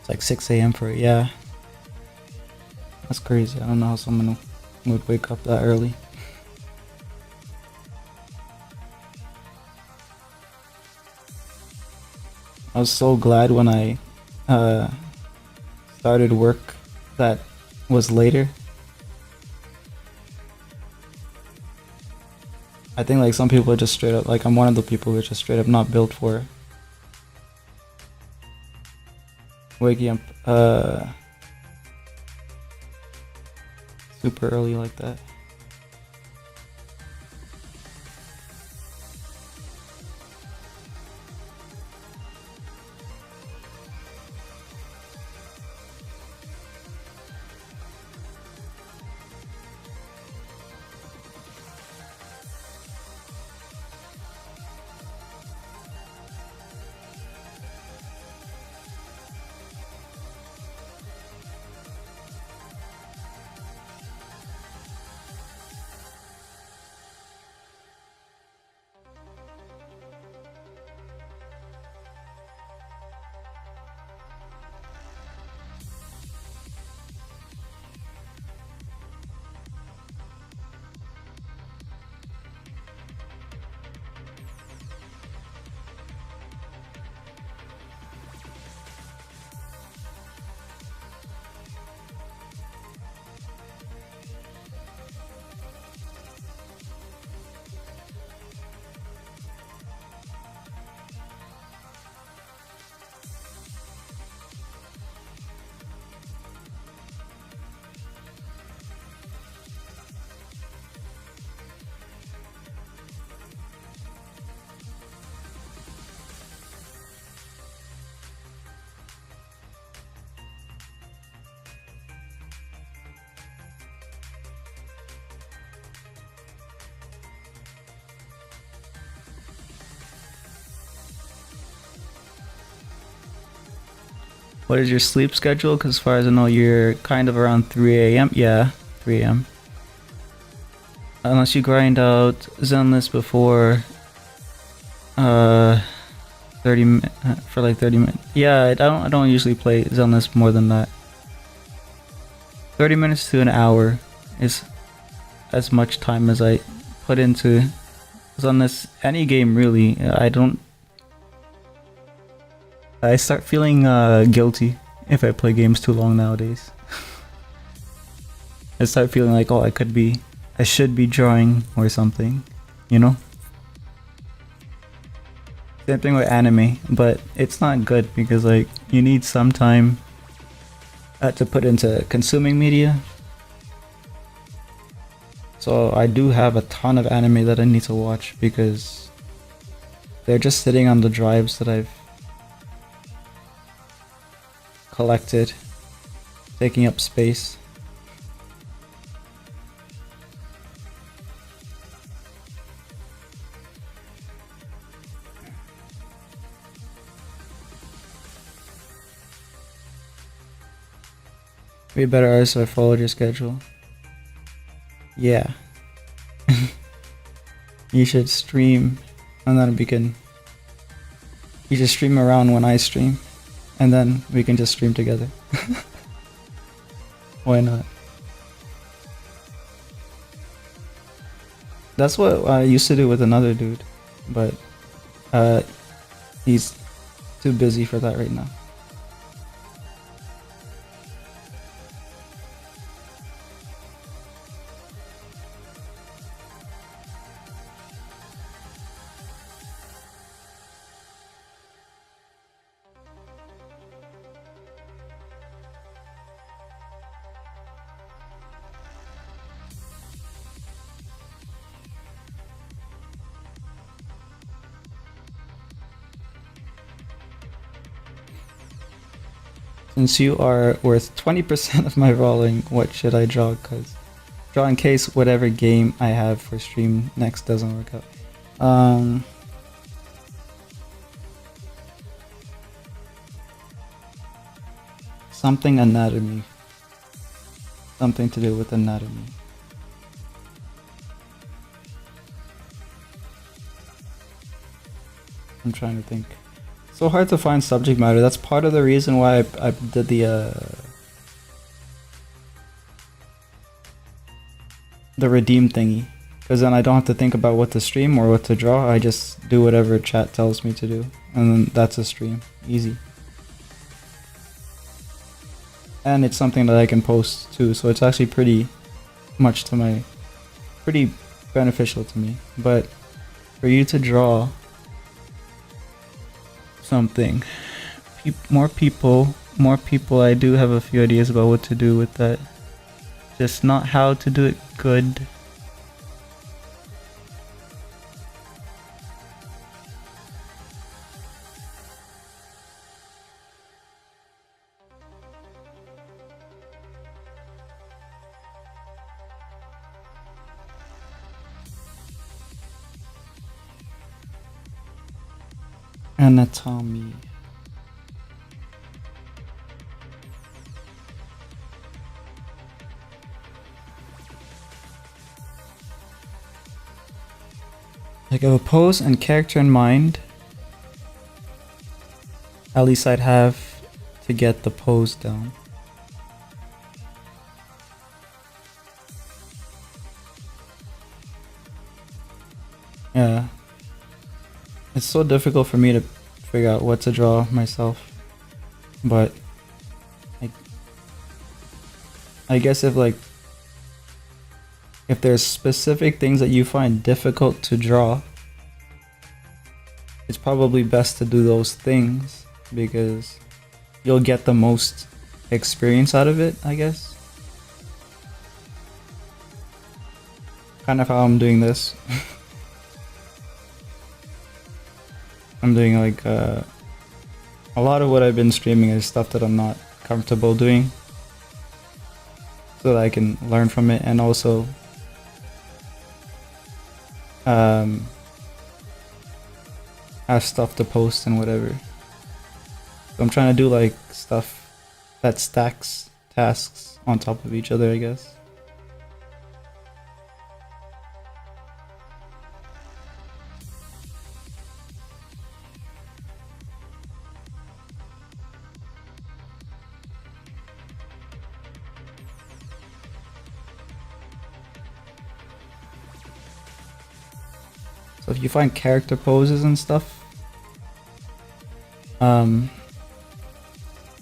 It's like 6 a.m. for it, yeah. That's crazy. I don't know how someone would wake up that early. I was so glad when I started work that was later. I think like some people are just straight up, like I'm one of the people who are just straight up not built for waking up super early like that. What is your sleep schedule? Because as far as I know, you're kind of around 3 a.m. Yeah, 3 a.m. Unless you grind out Zenless before for like 30 minutes. Yeah, I don't usually play Zenless more than that. 30 minutes to an hour is as much time as I put into Zenless. Any game really. I start feeling guilty if I play games too long nowadays. I start feeling like, oh, I should be drawing or something, you know? Same thing with anime, but it's not good because like you need some time to put into consuming media. So I do have a ton of anime that I need to watch because they're just sitting on the drives that I've collected, taking up space. Be better artist if I followed your schedule. Yeah. You should stream and then you should stream around when I stream and then we can just stream together. Why not? That's what I used to do with another dude, but he's too busy for that right now. Since you are worth 20% of my rolling, what should I draw? Because draw in case whatever game I have for stream next doesn't work out. Something anatomy. Something to do with anatomy. I'm trying to think. So hard to find subject matter. That's part of the reason why I did the redeem thingy, because then I don't have to think about what to stream or what to draw. I just do whatever chat tells me to do, and then that's a stream. Easy. And it's something that I can post too, so it's actually pretty beneficial to me. But for you to draw something, more people, I do have a few ideas about what to do with that, just not how to do it good. Anatomy. Like, I have a pose and character in mind. At least I'd have to get the pose down. Yeah. It's so difficult for me to figure out what to draw myself. But I guess if there's specific things that you find difficult to draw, it's probably best to do those things because you'll get the most experience out of it, I guess. Kind of how I'm doing this. I'm doing like a lot of what I've been streaming is stuff that I'm not comfortable doing, so that I can learn from it and also have stuff to post and whatever. So I'm trying to do like stuff that stacks tasks on top of each other, I guess. So if you find character poses and stuff,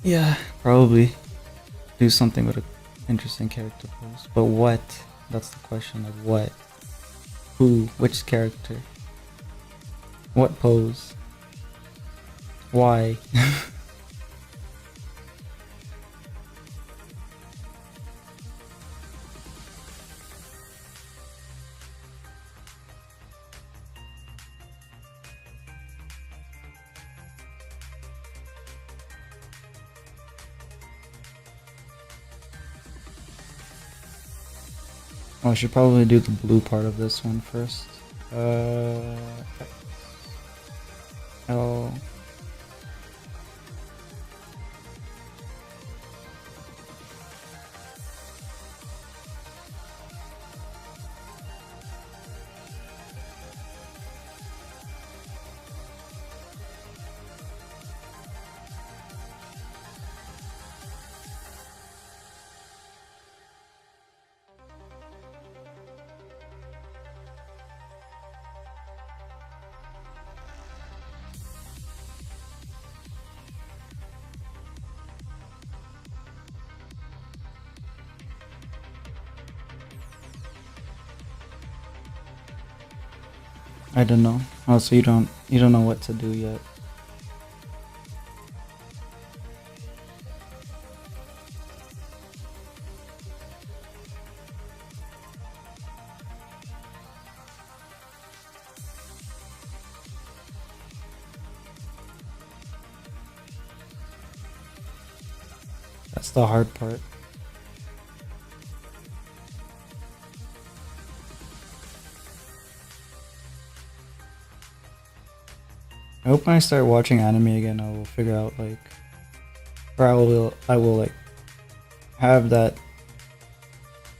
yeah, probably do something with an interesting character pose. But what? That's the question. Like what? Who? Which character? What pose? Why? Oh, I should probably do the blue part of this one first. Oh. I don't know. Oh, so you don't know what to do yet. That's the hard part. I hope when I start watching anime again, I will figure out like, or I will like have that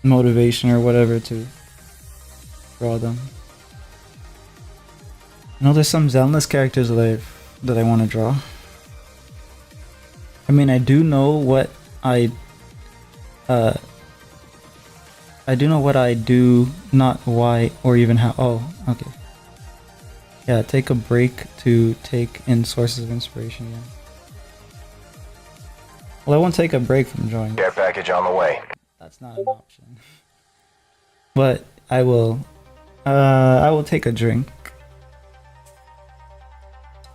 motivation or whatever to draw them. I know there's some Zenless characters that I want to draw. I mean, I do know what I do know what I do, not why or even how. Oh, okay. Yeah, take a break to take in sources of inspiration again. Well, I won't take a break from drawing. Care package on the way. That's not an option. But I will take a drink.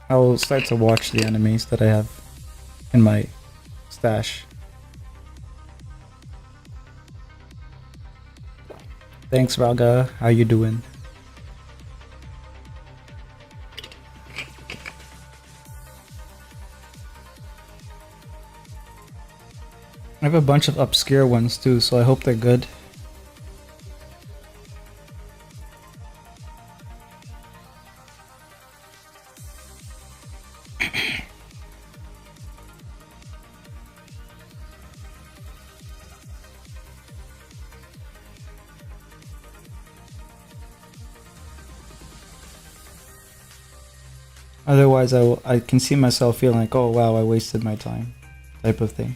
I will start to watch the animes that I have in my stash. Thanks, Raga. How you doing? I have a bunch of obscure ones too, so I hope they're good. Otherwise, I can see myself feeling like, oh wow, I wasted my time, type of thing.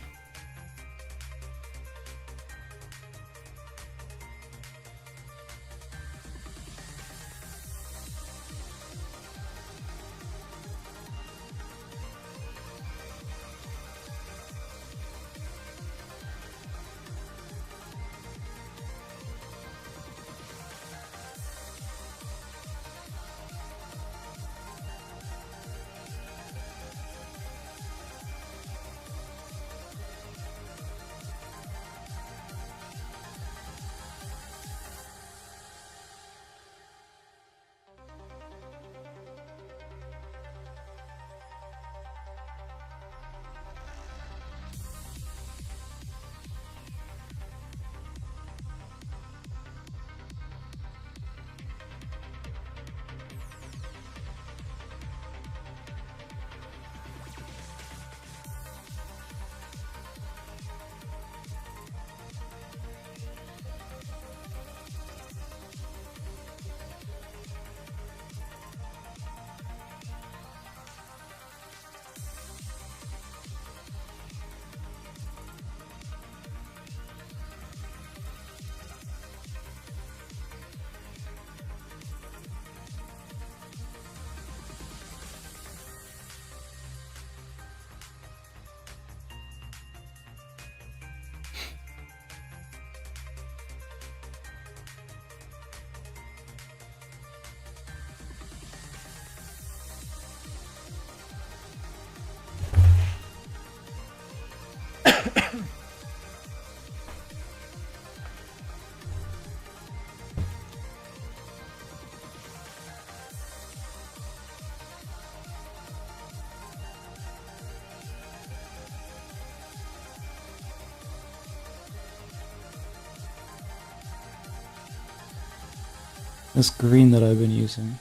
This green that I've been using,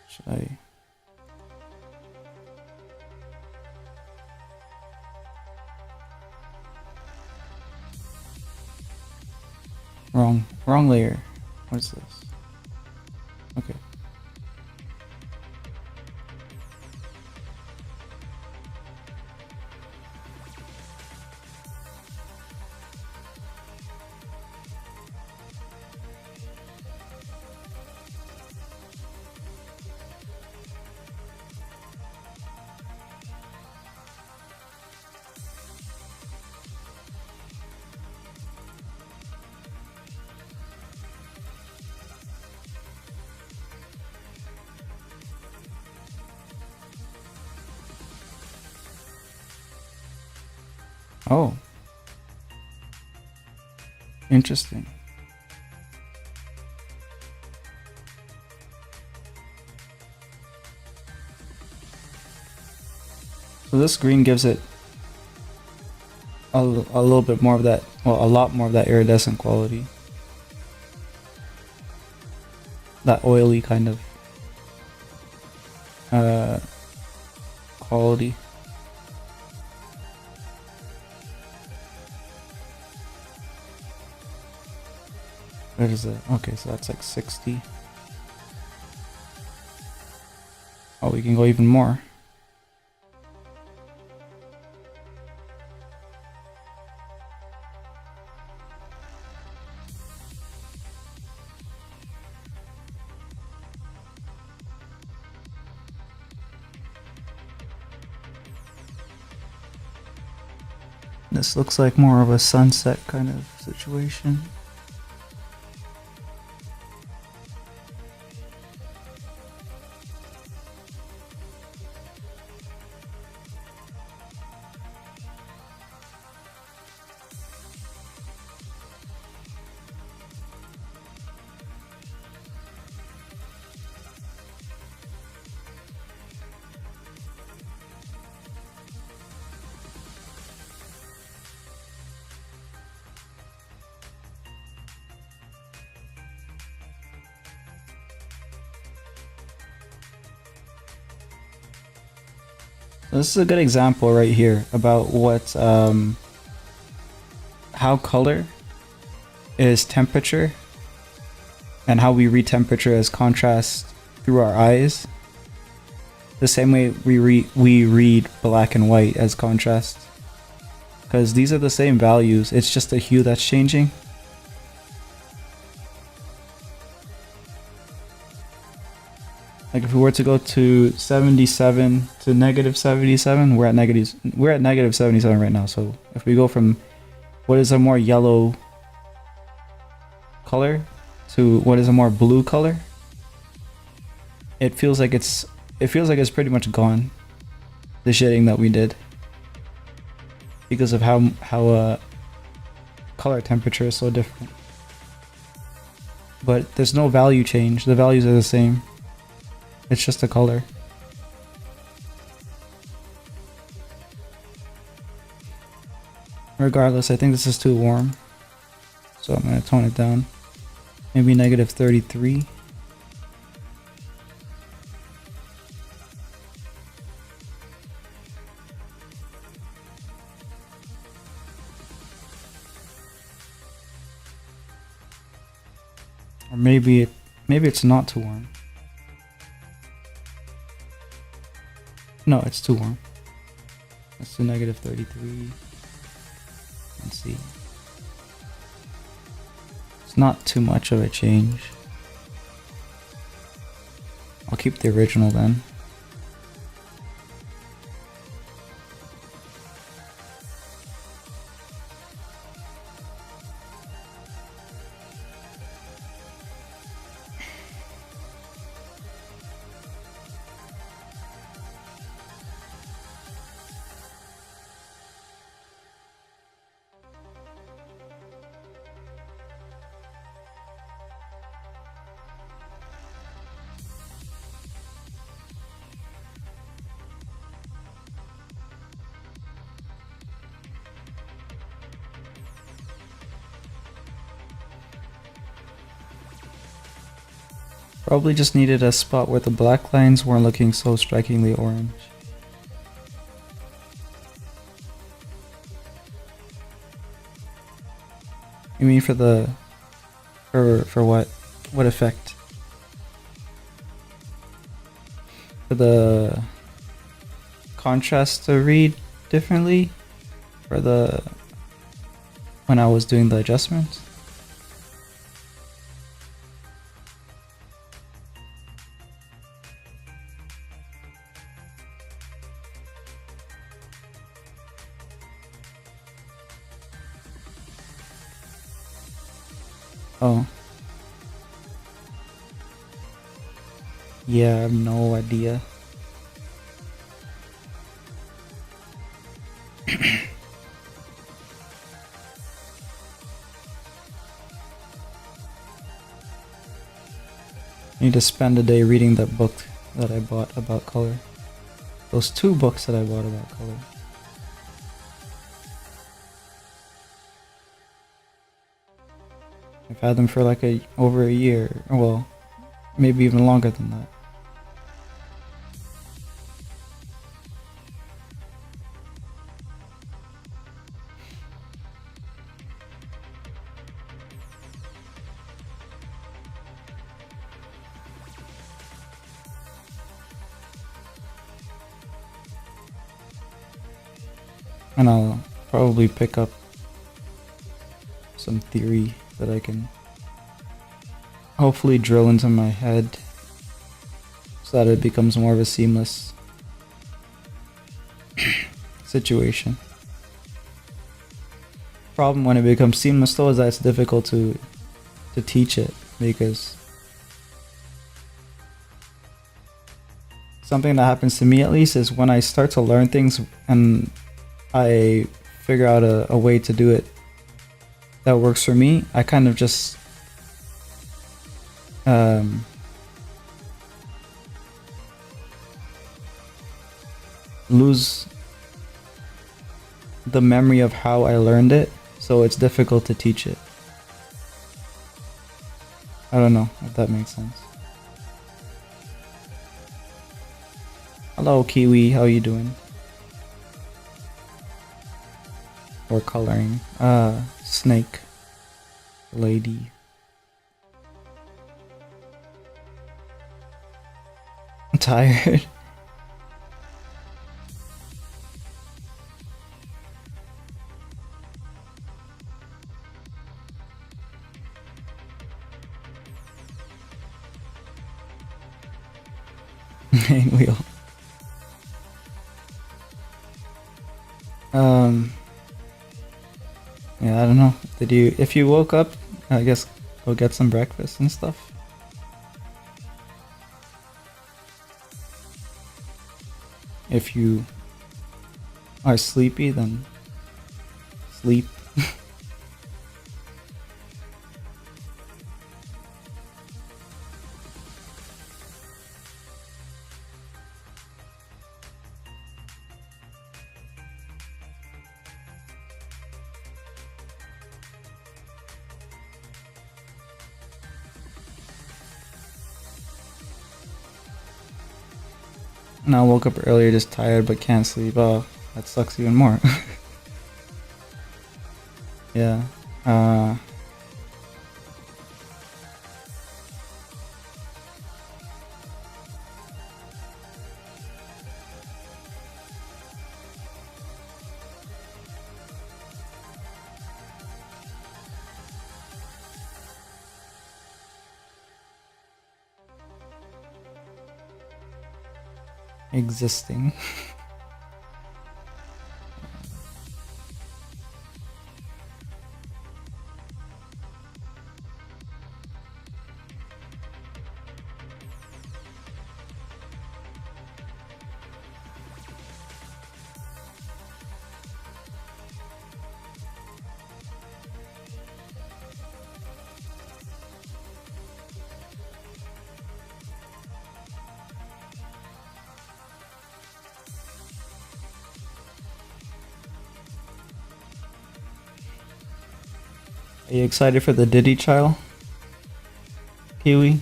should I? Wrong layer. What's this? Okay. Oh. Interesting. So this green gives it a little bit more of that, well, a lot more of that iridescent quality. That oily kind of quality. What is it? Okay, so that's like 60. Oh, we can go even more. This looks like more of a sunset kind of situation. This is a good example right here about what how color is temperature and how we read temperature as contrast through our eyes. The same way we read black and white as contrast, because these are the same values, it's just the hue that's changing. Like if we were to go to 77 to negative 77, we're at negative 77 right now. So if we go from what is a more yellow color to what is a more blue color, it feels like it's pretty much gone, the shading that we did, because of how color temperature is so different. But there's no value change, the values are the same. It's just a color. Regardless, I think this is too warm, so I'm gonna tone it down. Maybe negative 33. Or maybe it's not too warm. No, it's too warm. Let's do negative 33. Let's see. It's not too much of a change. I'll keep the original then. Probably just needed a spot where the black lines weren't looking so strikingly orange. You mean for the... for what? What effect? For the contrast to read differently? For the... when I was doing the adjustments? Oh. Yeah, I have no idea. I need to spend a day reading that book that I bought about color. Those two books that I bought about color. I've had them for like over a year. Well, maybe even longer than that. And I'll probably pick up some theory that I can hopefully drill into my head so that it becomes more of a seamless situation. Problem when it becomes seamless though is that it's difficult to teach it, because something that happens to me at least is when I start to learn things and I figure out a way to do it that works for me, I kind of just lose the memory of how I learned it, so it's difficult to teach it. I don't know if that makes sense. Hello Kiwi, how you doing? Or coloring. Snake. Lady. I'm tired. Main wheel. Yeah, I don't know. If you woke up, I guess go get some breakfast and stuff. If you are sleepy, then sleep. And I woke up earlier just tired but can't sleep. Oh, that sucks even more. Yeah. Existing. Are you excited for the Diddy trial? Kiwi?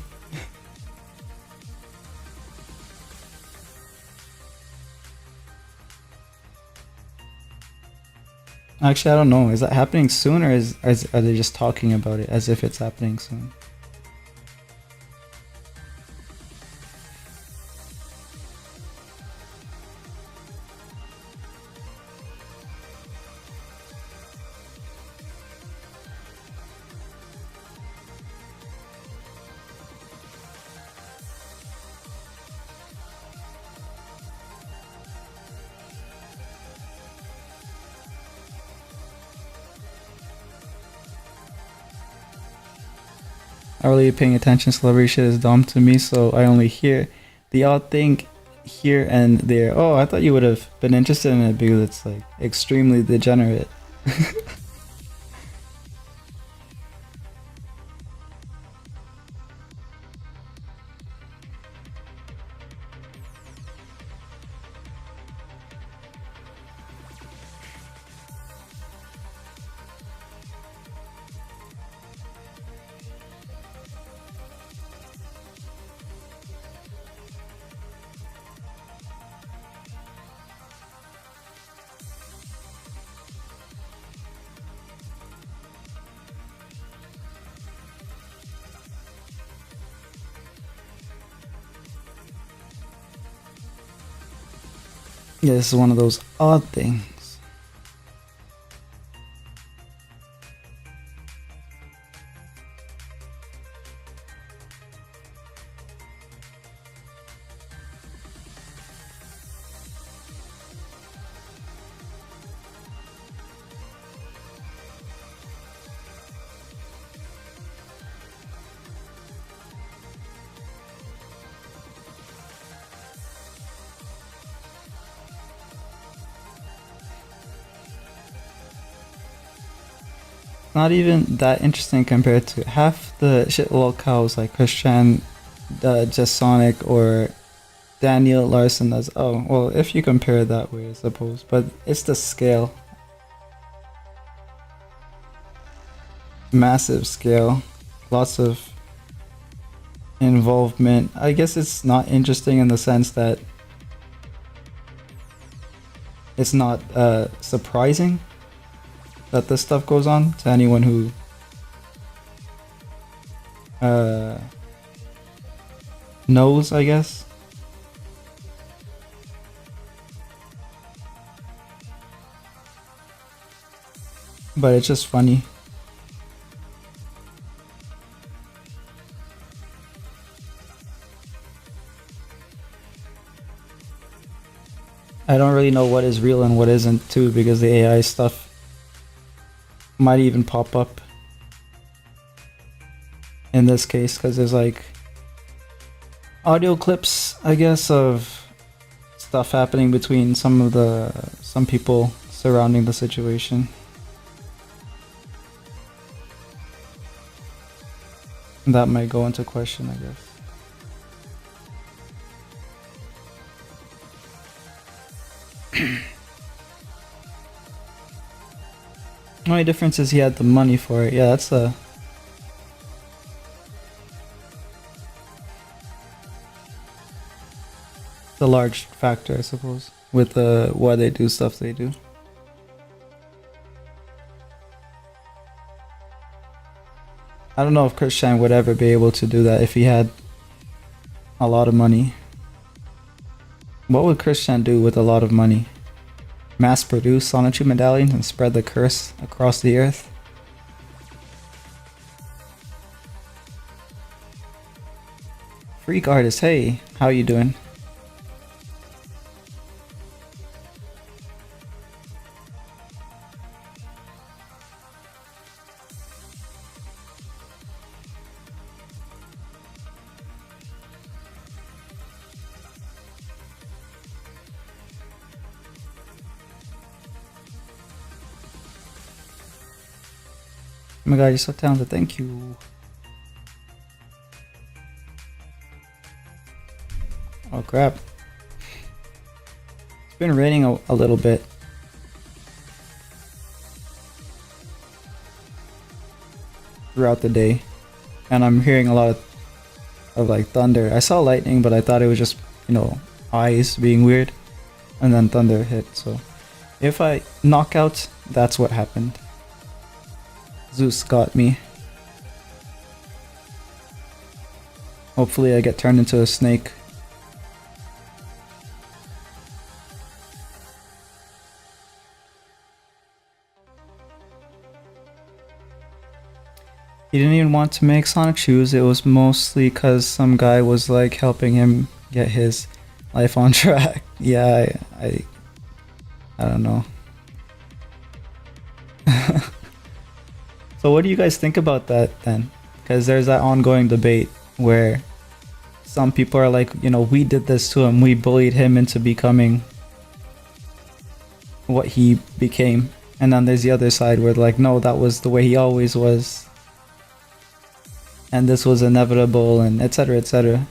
Actually, I don't know. Is that happening soon, or are they just talking about it as if it's happening soon? Not really paying attention. Celebrity shit is dumb to me, so I only hear the odd thing here and there. Oh, I thought you would have been interested in it because it's like extremely degenerate. Yeah, this is one of those odd things. Not even that interesting compared to half the shit lol cows like Christian, just Sonic, or Daniel Larson does. Oh, well, if you compare it that way, I suppose. But it's the scale. Massive scale. Lots of involvement. I guess it's not interesting in the sense that it's not surprising that this stuff goes on to anyone who knows, I guess. But it's just funny. I don't really know what is real and what isn't too, because the AI stuff might even pop up in this case, because there's like audio clips, I guess, of stuff happening between some people surrounding the situation. That might go into question, I guess. The only difference is he had the money for it. Yeah, that's the large factor, I suppose, with why they do stuff they do. I don't know if Christian would ever be able to do that if he had a lot of money. What would Christian do with a lot of money? Mass produce Sonichu medallions and spread the curse across the earth? Freak artist, hey, how you doing? Oh my god, you're so talented, thank you. Oh crap. It's been raining a little bit. Throughout the day. And I'm hearing a lot of like thunder. I saw lightning, but I thought it was just, eyes being weird. And then thunder hit, so. If I knock out, that's what happened. Zeus got me. Hopefully I get turned into a snake. He didn't even want to make Sonic shoes. It was mostly because some guy was like helping him get his life on track. Yeah, I don't know. So what do you guys think about that then? Because there's that ongoing debate where some people are like, we did this to him, we bullied him into becoming what he became. And then there's the other side where like, no, that was the way he always was. And this was inevitable, and etc, etc.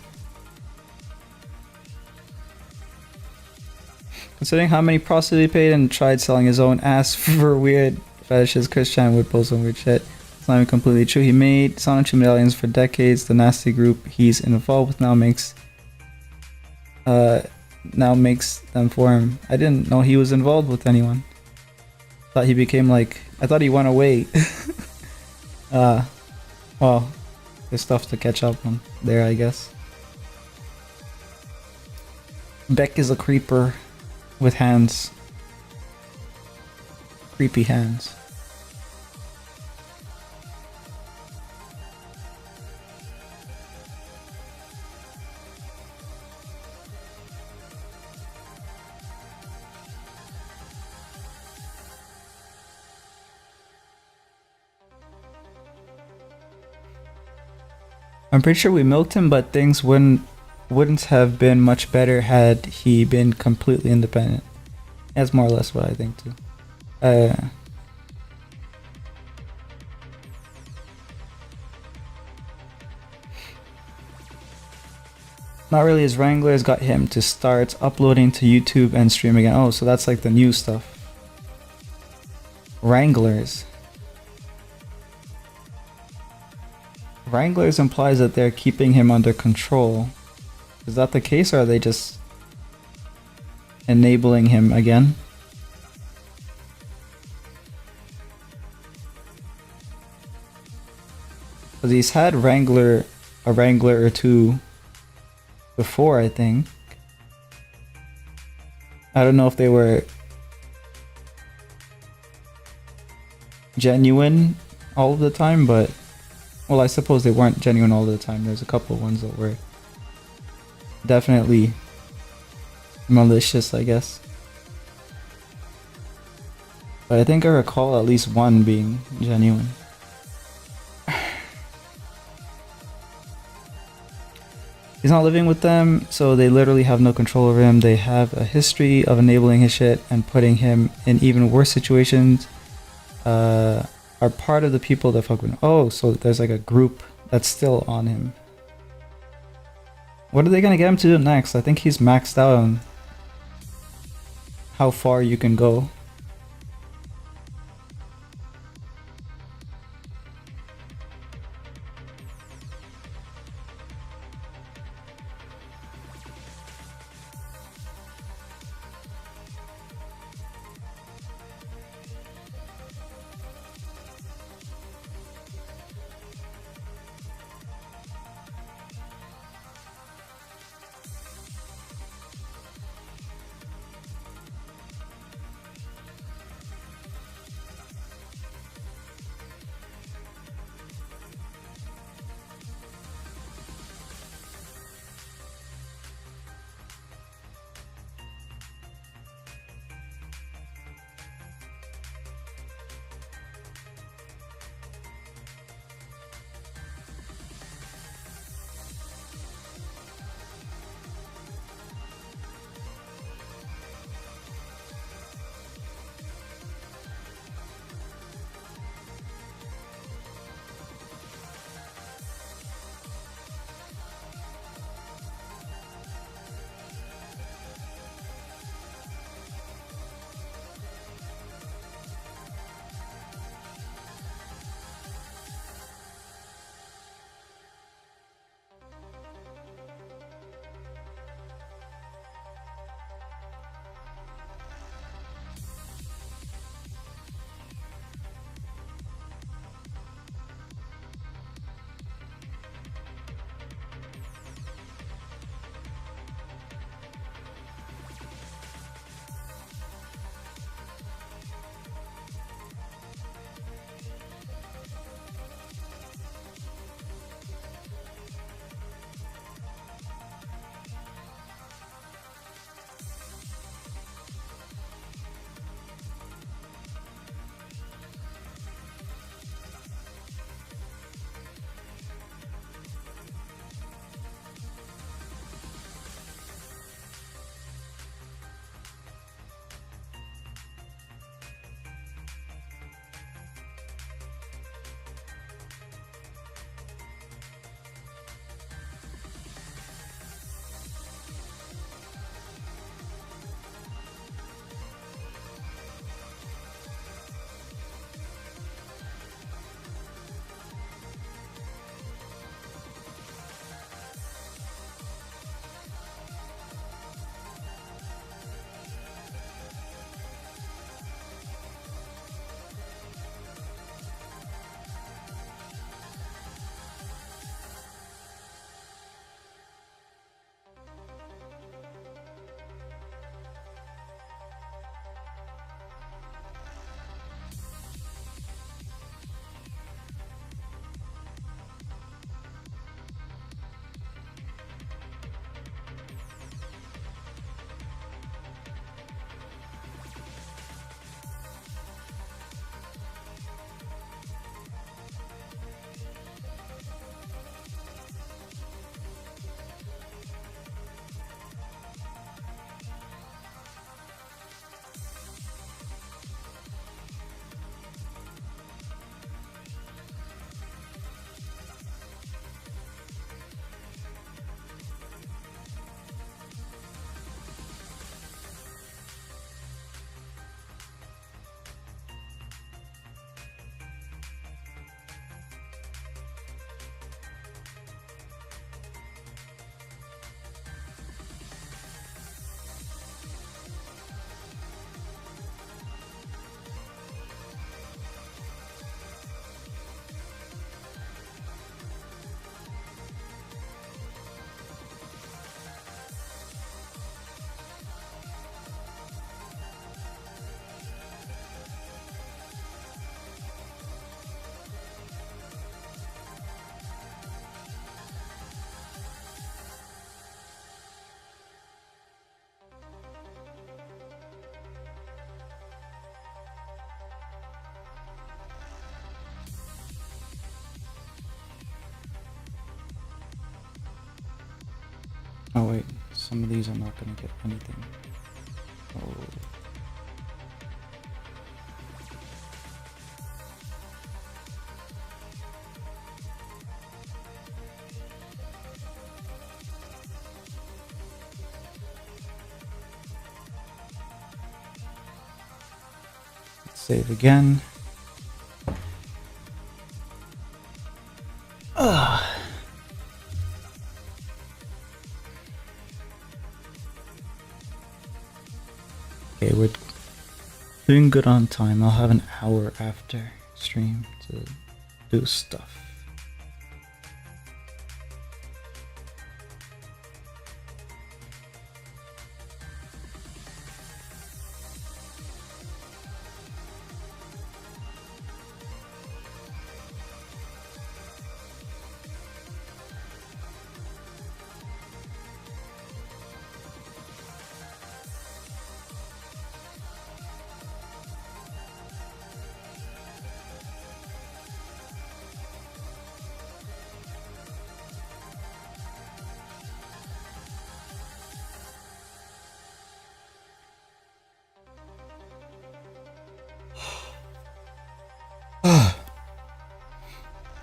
Considering how many prostitutes he paid and tried selling his own ass for weird fetishes, Christian would post some weird shit. It's not even completely true. He made Sonic medallions for decades. The nasty group he's involved with now makes them for him. I didn't know he was involved with anyone. Thought he became like, I thought he went away. Well, there's stuff to catch up on there, I guess. Beck is a creeper. with hands, creepy hands. I'm pretty sure we milked him, but things wouldn't have been much better had he been completely independent. That's more or less what I think too. Not really, his Wranglers got him to start uploading to YouTube and stream again. Oh, so that's like the new stuff. Wranglers. Wranglers implies that they're keeping him under control. Is that the case, or are they just enabling him again? Because he's had a Wrangler or two before, I think. I don't know if they were genuine all of the time, but well, I suppose they weren't genuine all the time. There's a couple of ones that were definitely malicious, I guess. But I think I recall at least one being genuine. He's not living with them, so they literally have no control over him. They have a history of enabling his shit and putting him in even worse situations. Are part of the people that fuck with him. Oh, so there's like a group that's still on him. What are they gonna get him to do next? I think he's maxed out on how far you can go. Oh wait, some of these are not gonna get anything. Oh. Let's save again. Okay, we're doing good on time. I'll have an hour after stream to do stuff.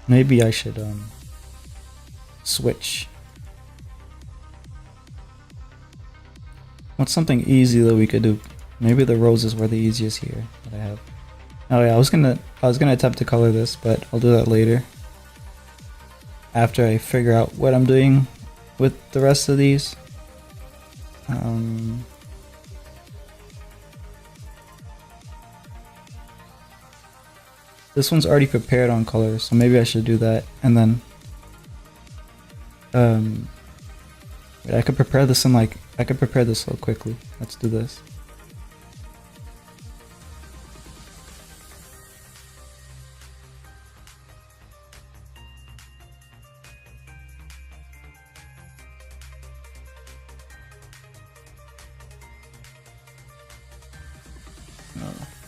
Maybe I should switch. What's something easy that we could do? Maybe the roses were the easiest here that I have. Oh yeah, I was gonna attempt to color this, but I'll do that later. After I figure out what I'm doing with the rest of these. This one's already prepared on colors, so maybe I should do that, and then I could prepare this in like I could prepare this so quickly. Let's do this.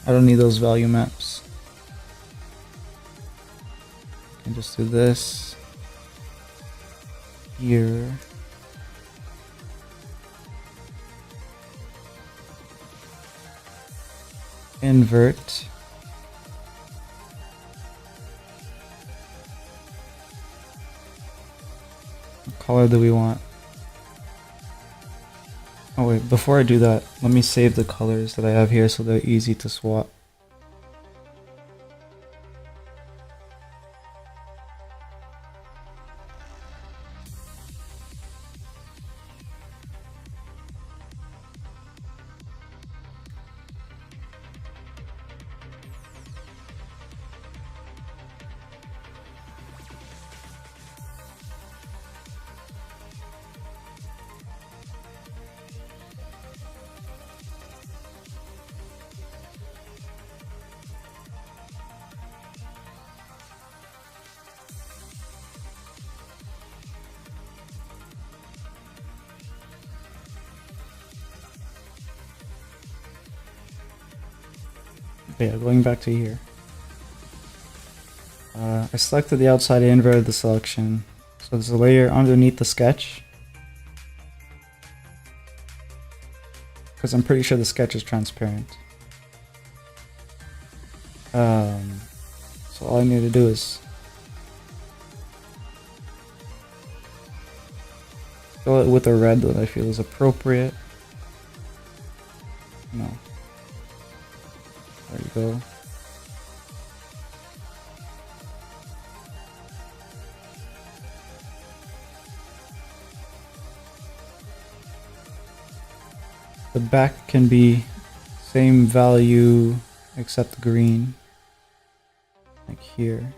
I don't need those value maps. I can just do this here. Invert. What color do we want? Oh wait, before I do that, let me save the colors that I have here so they're easy to swap. Yeah, going back to here. I selected the outside and inverted the selection. So there's a layer underneath the sketch. Because I'm pretty sure the sketch is transparent. So all I need to do is fill it with a red that I feel is appropriate. No. There you go. The back can be same value except green, like here.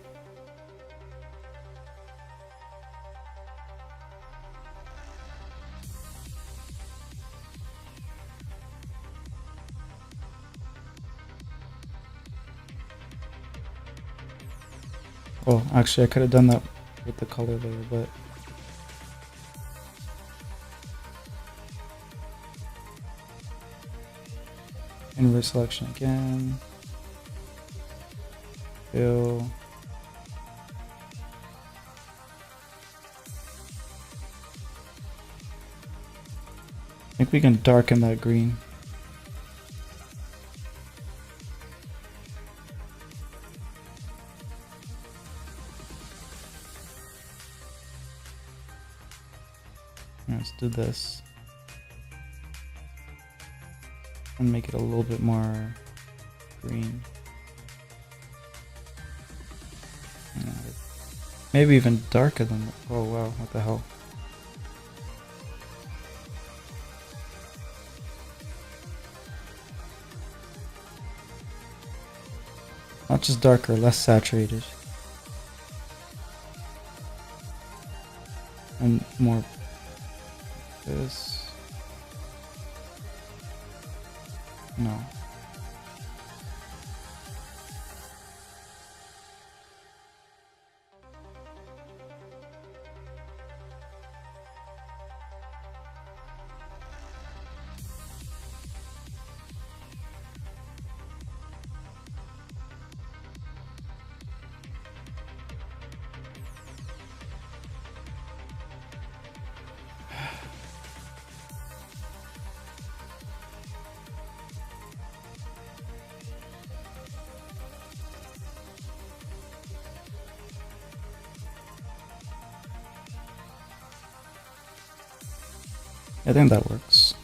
Oh, actually I could have done that with the color layer, but invert selection again. Fill. think we can darken that green. Let's do this. And make it a little bit more green. Maybe even darker than that. Oh wow, what the hell. Not just darker, less saturated. And more this. No. I think that works.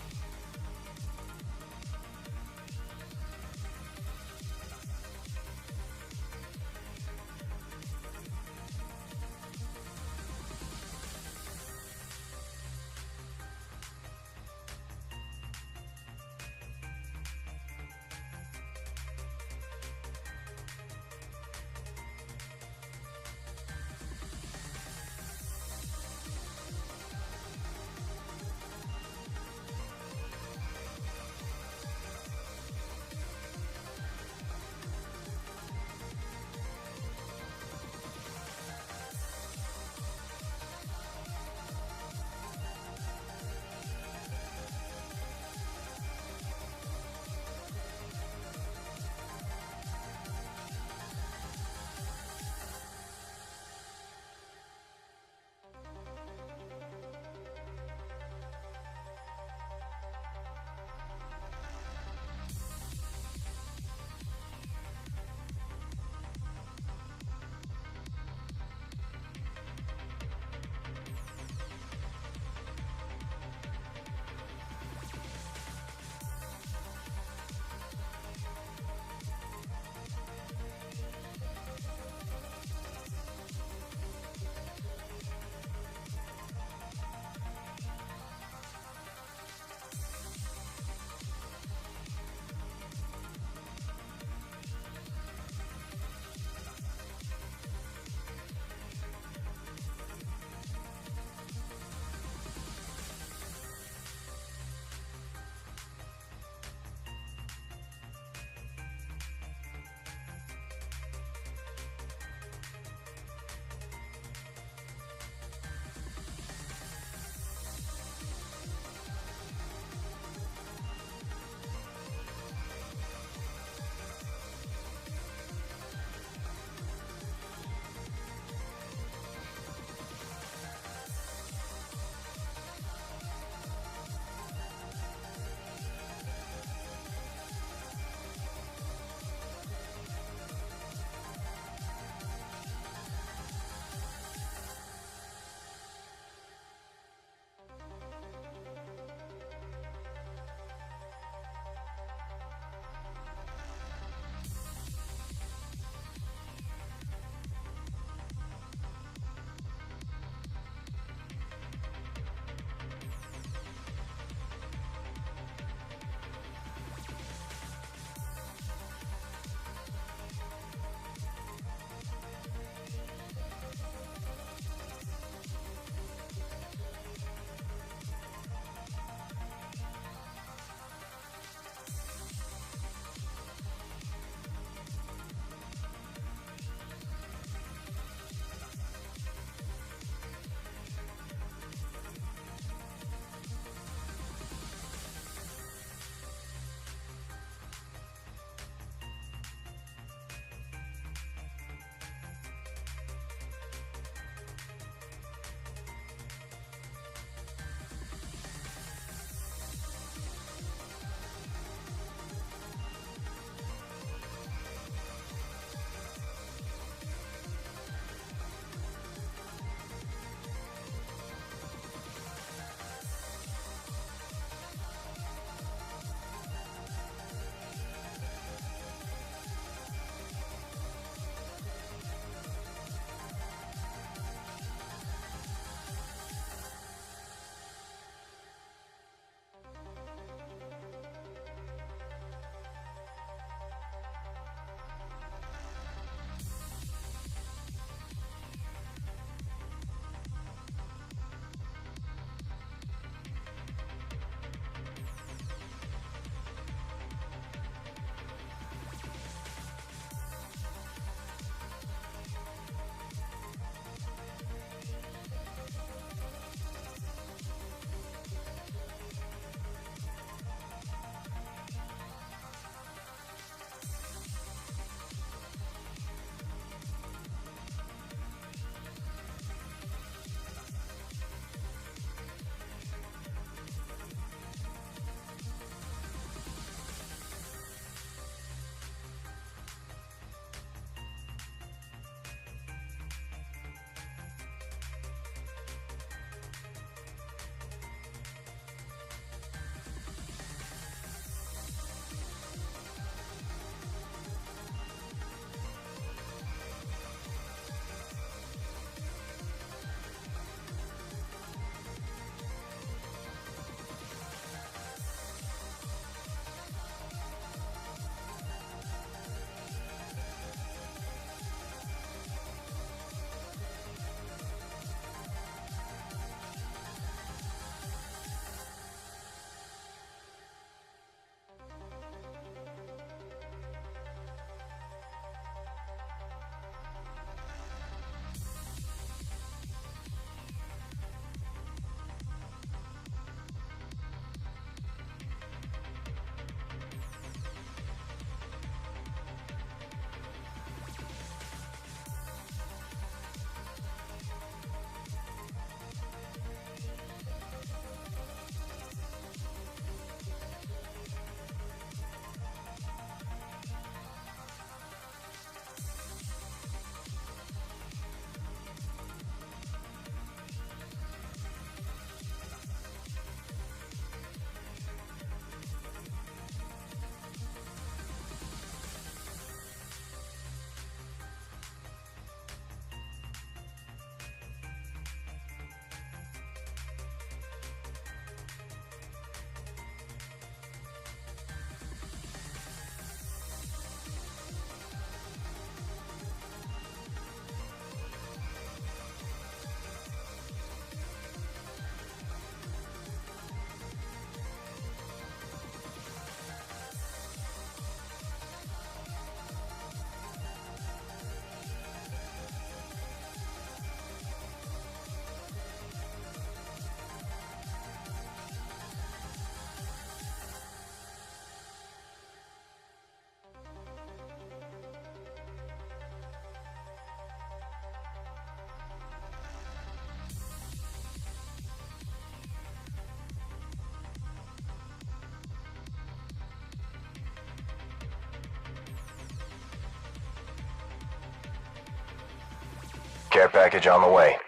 Care package on the way.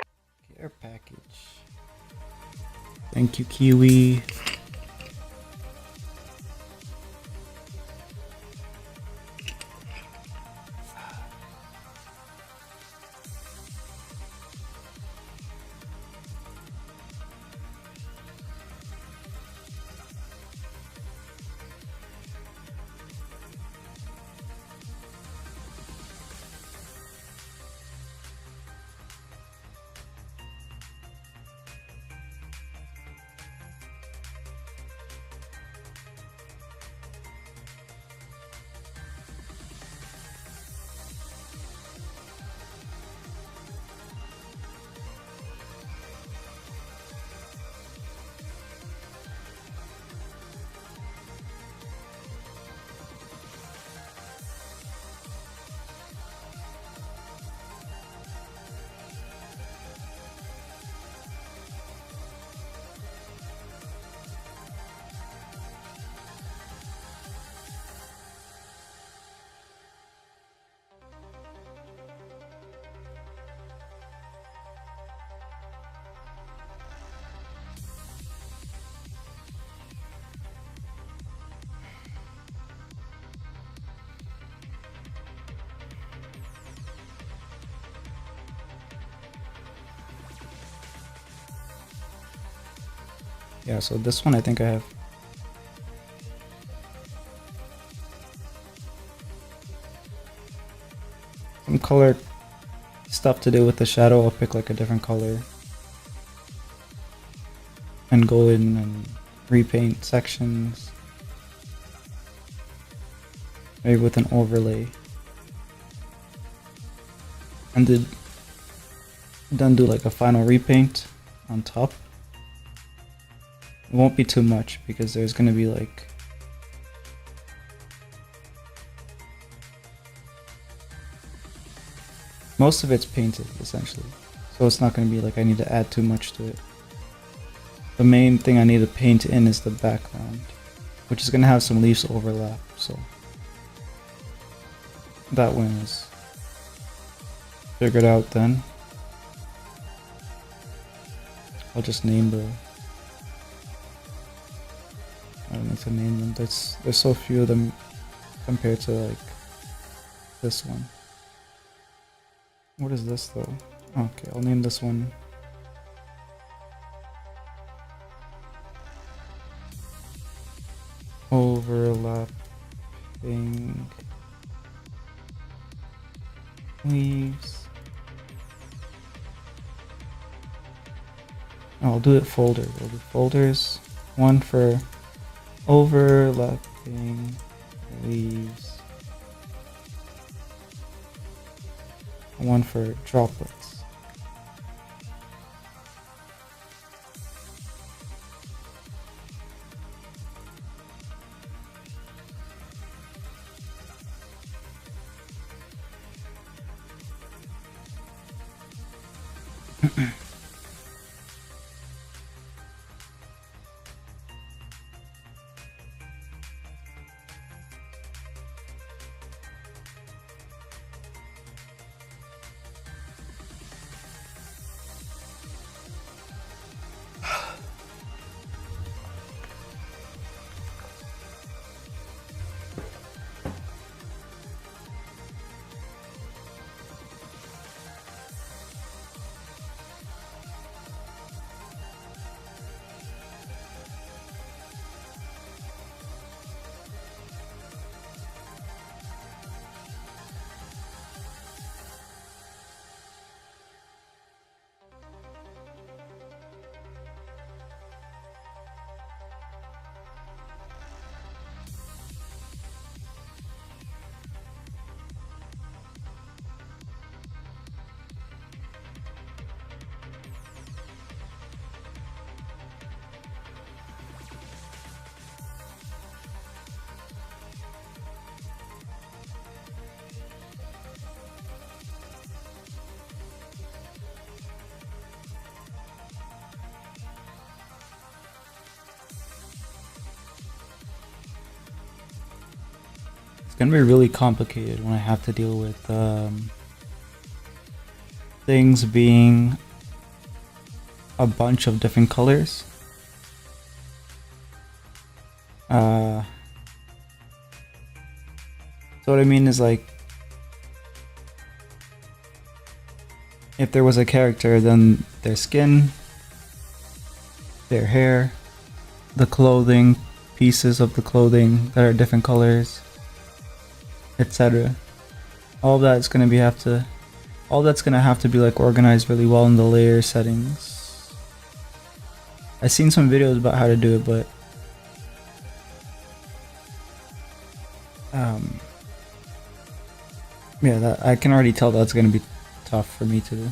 Care package. Thank you, Kiwi. Yeah, so this one I think I have some color stuff to do with the shadow. I'll pick like a different color and go in and repaint sections, maybe with an overlay, and then do like a final repaint on top. It won't be too much because there's gonna be like most of it's painted essentially, so it's not gonna be like I need to add too much to it. The main thing I need to paint in is the background, which is gonna have some leaves overlap, so that one is figured out. Then I'll just name the I don't need to name them. There's so few of them compared to like this one. What is this though? Okay, I'll name this one overlapping leaves. Oh, I'll do it folder. We'll do folders. One for overlapping leaves. One for droplets. It's gonna be really complicated when I have to deal with things being a bunch of different colors. So what I mean is, like, if there was a character, then their skin, their hair, the clothing, pieces of the clothing that are different colors, etc. All that's gonna have to be like organized really well in the layer settings. I've seen some videos about how to do it, but yeah, that I can already tell that's gonna be tough for me to do.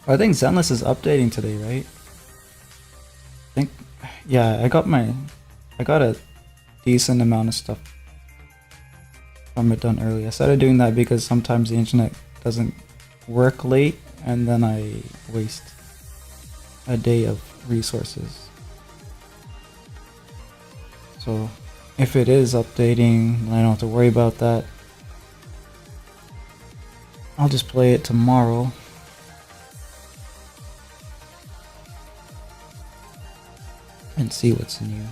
I think Zenless is updating today, right? I think, yeah, I got a decent amount of stuff from it done early. I started doing that because sometimes the internet doesn't work late, and then I waste a day of resources. So if it is updating, I don't have to worry about that. I'll just play it tomorrow. And see what's new.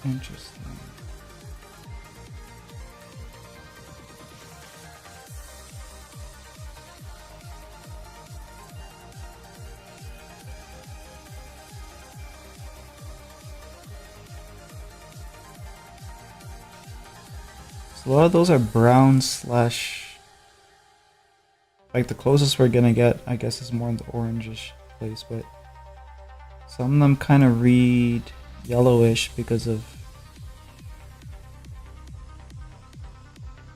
Interesting. So a lot of those are brown slash, like the closest we're gonna get, I guess, is more in the orangish place, but some of them kind of read yellowish because of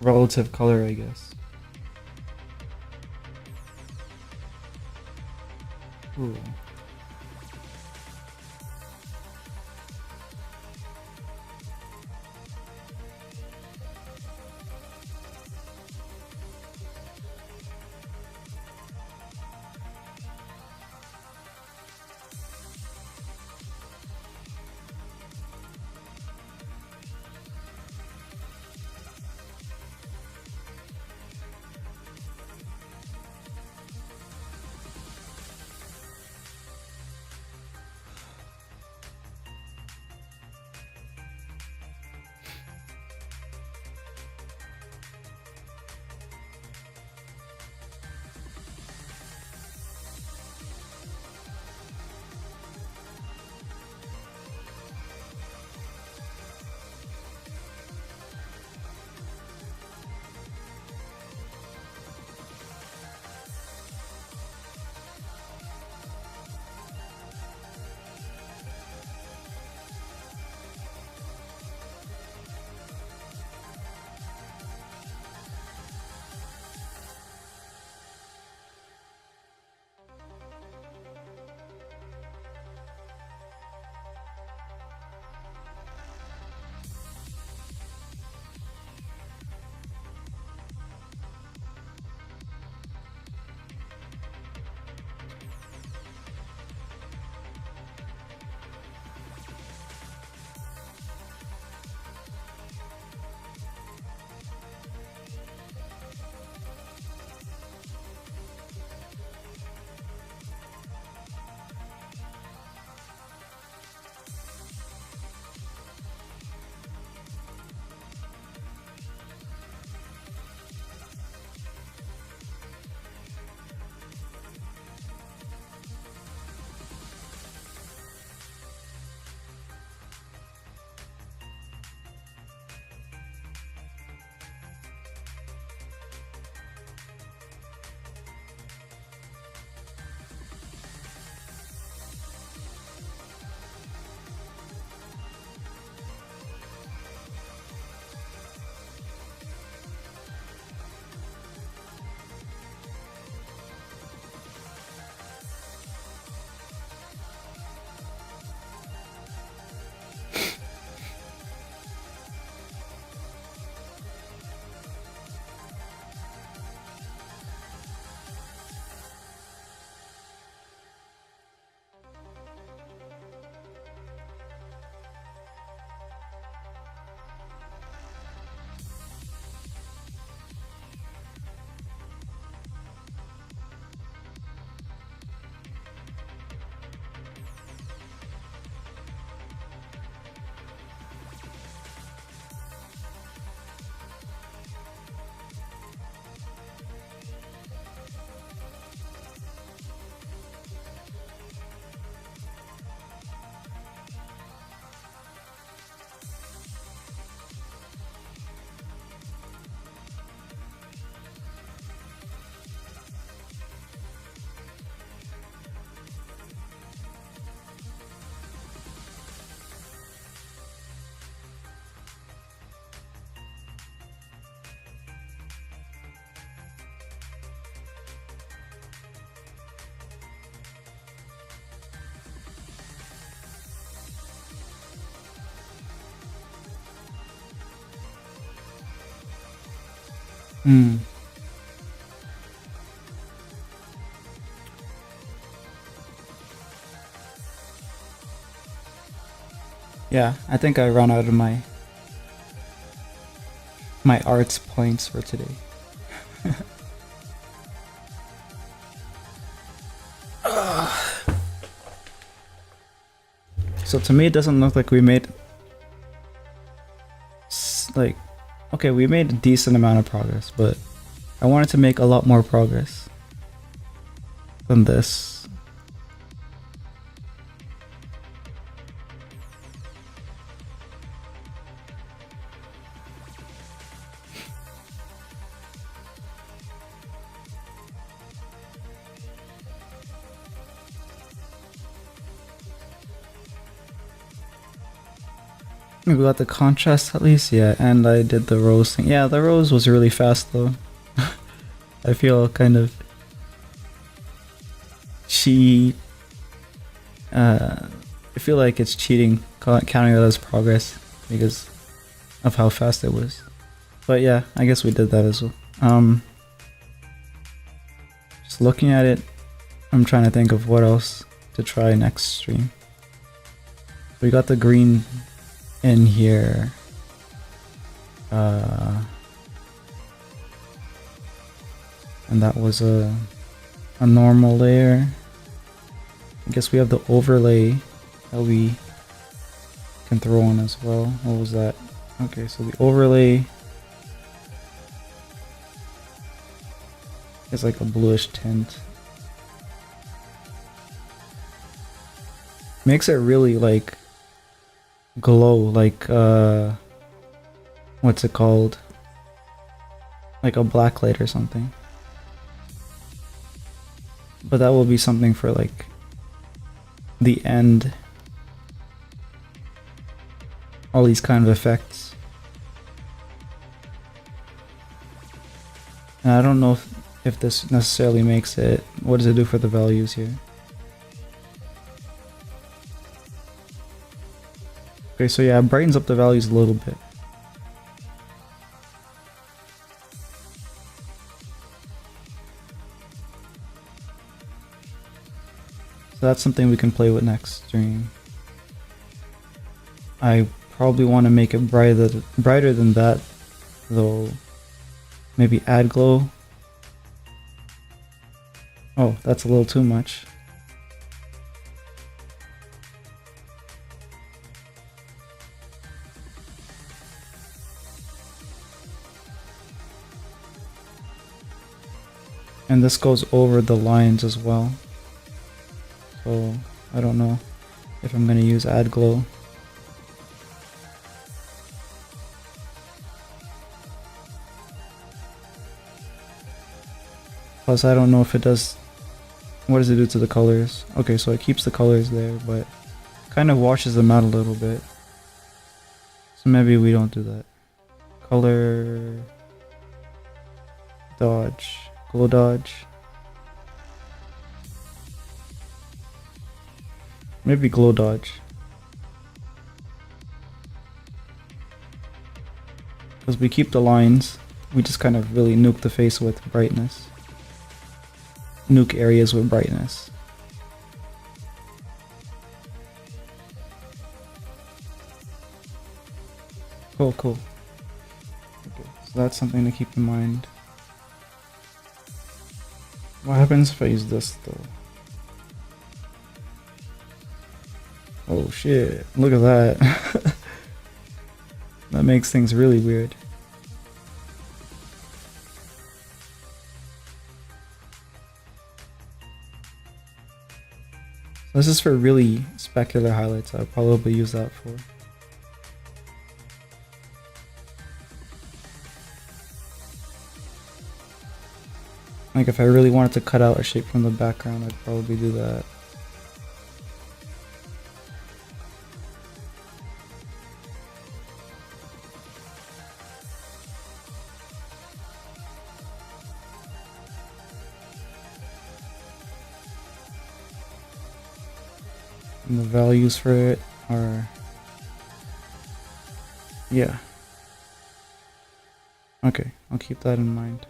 relative color, I guess. Ooh. Hmm. Yeah, I think I run out of my arts points for today. So to me, it doesn't look like we made like, okay, we made a decent amount of progress, but I wanted to make a lot more progress than this. We got the contrast at least, yeah, and I did the rose thing. Yeah, the rose was really fast though. I feel kind of cheat. I feel like it's cheating, counting that as progress because of how fast it was. But yeah, I guess we did that as well. Just looking at it, I'm trying to think of what else to try next stream. We got the green in here. And that was a normal layer. I guess we have the overlay that we can throw on as well. What was that? Okay, so the overlay is like a bluish tint. Makes it really like glow, like what's it called? Like a black light or something. But that will be something for like the end. All these kind of effects. And I don't know if this necessarily makes it. What does it do for the values here? Okay, so yeah, it brightens up the values a little bit. So that's something we can play with next stream. I probably want to make it brighter than that, though. Maybe add glow. Oh, that's a little too much. And this goes over the lines as well. So I don't know if I'm gonna use add glow. Plus I don't know if it does, what does it do to the colors? Okay, so it keeps the colors there, but kind of washes them out a little bit. So maybe we don't do that. Color dodge, glow dodge. Maybe glow dodge. Because we keep the lines, we just kind of really nuke the face with brightness. Nuke areas with brightness. Cool, cool. Okay, so that's something to keep in mind. What happens if I use this though? Oh shit, look at that. That makes things really weird. This is for really specular highlights. I'll probably use that for. Like if I really wanted to cut out a shape from the background, I'd probably do that. And the values for it are, yeah. Okay, I'll keep that in mind.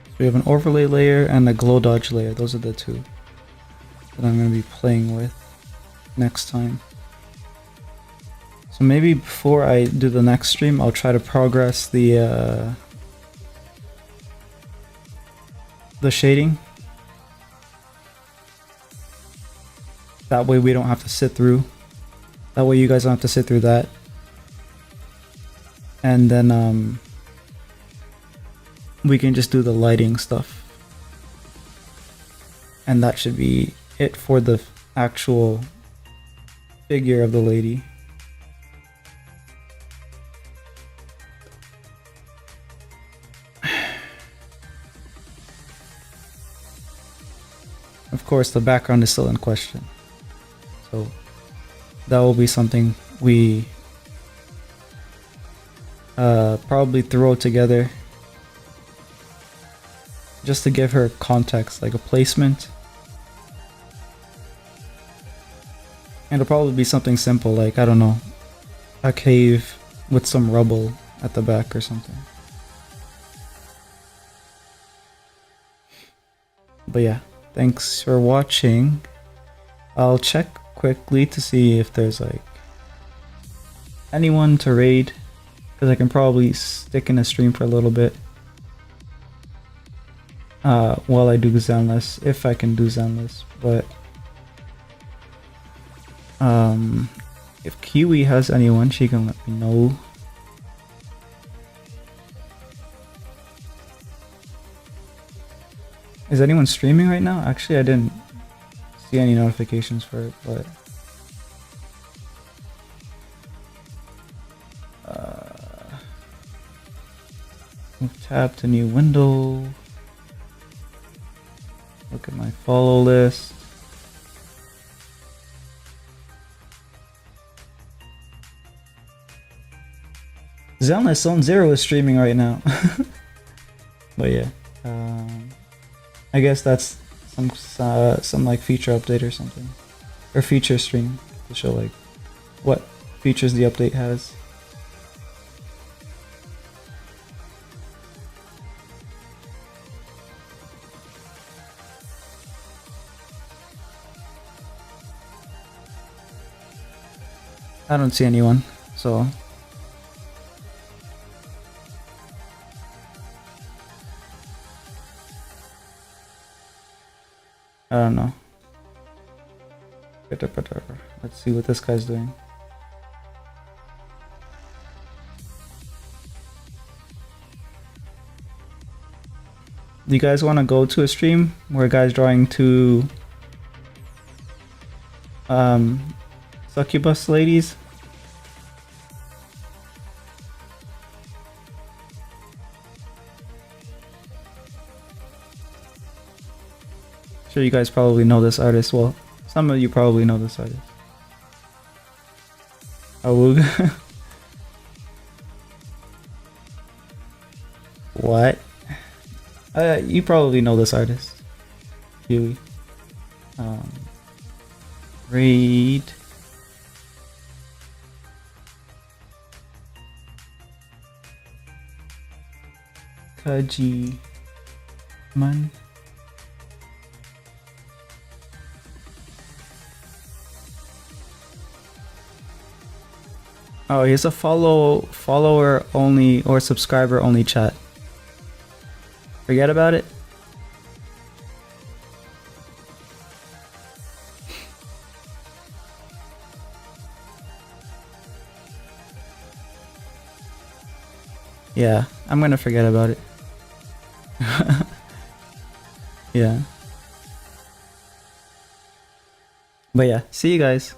So we have an overlay layer and a glow dodge layer. Those are the two that I'm going to be playing with next time. So maybe before I do the next stream, I'll try to progress the shading. That way we don't have to sit through. That way you guys don't have to sit through that. And then we can just do the lighting stuff. And that should be it for the actual figure of the lady. Of course, the background is still in question. So that will be something we probably throw together just to give her context, like a placement. And it'll probably be something simple, like, I don't know, a cave with some rubble at the back or something. But yeah, thanks for watching. I'll check quickly to see if there's like anyone to raid, because I can probably stick in a stream for a little bit while I do Zenless, if I can do Zenless. But if Kiwi has anyone, she can let me know. Is anyone streaming right now? Actually, I didn't see any notifications for it, but move tab to new window. Look at my follow list. Zenless Zone Zero is streaming right now. But yeah, I guess that's some like feature update or something, or feature stream to show like what features the update has. I don't see anyone, so I don't know. Let's see what this guy's doing. Do you guys want to go to a stream where a guy's drawing two succubus ladies? Sure, you guys probably know this artist. Well, some of you probably know this artist. Awooga. What? You probably know this artist. Huey. Raid. Kaji Man. Oh, he's a follower only or subscriber only chat. Forget about it. Yeah, I'm gonna forget about it. Yeah. But yeah, see you guys.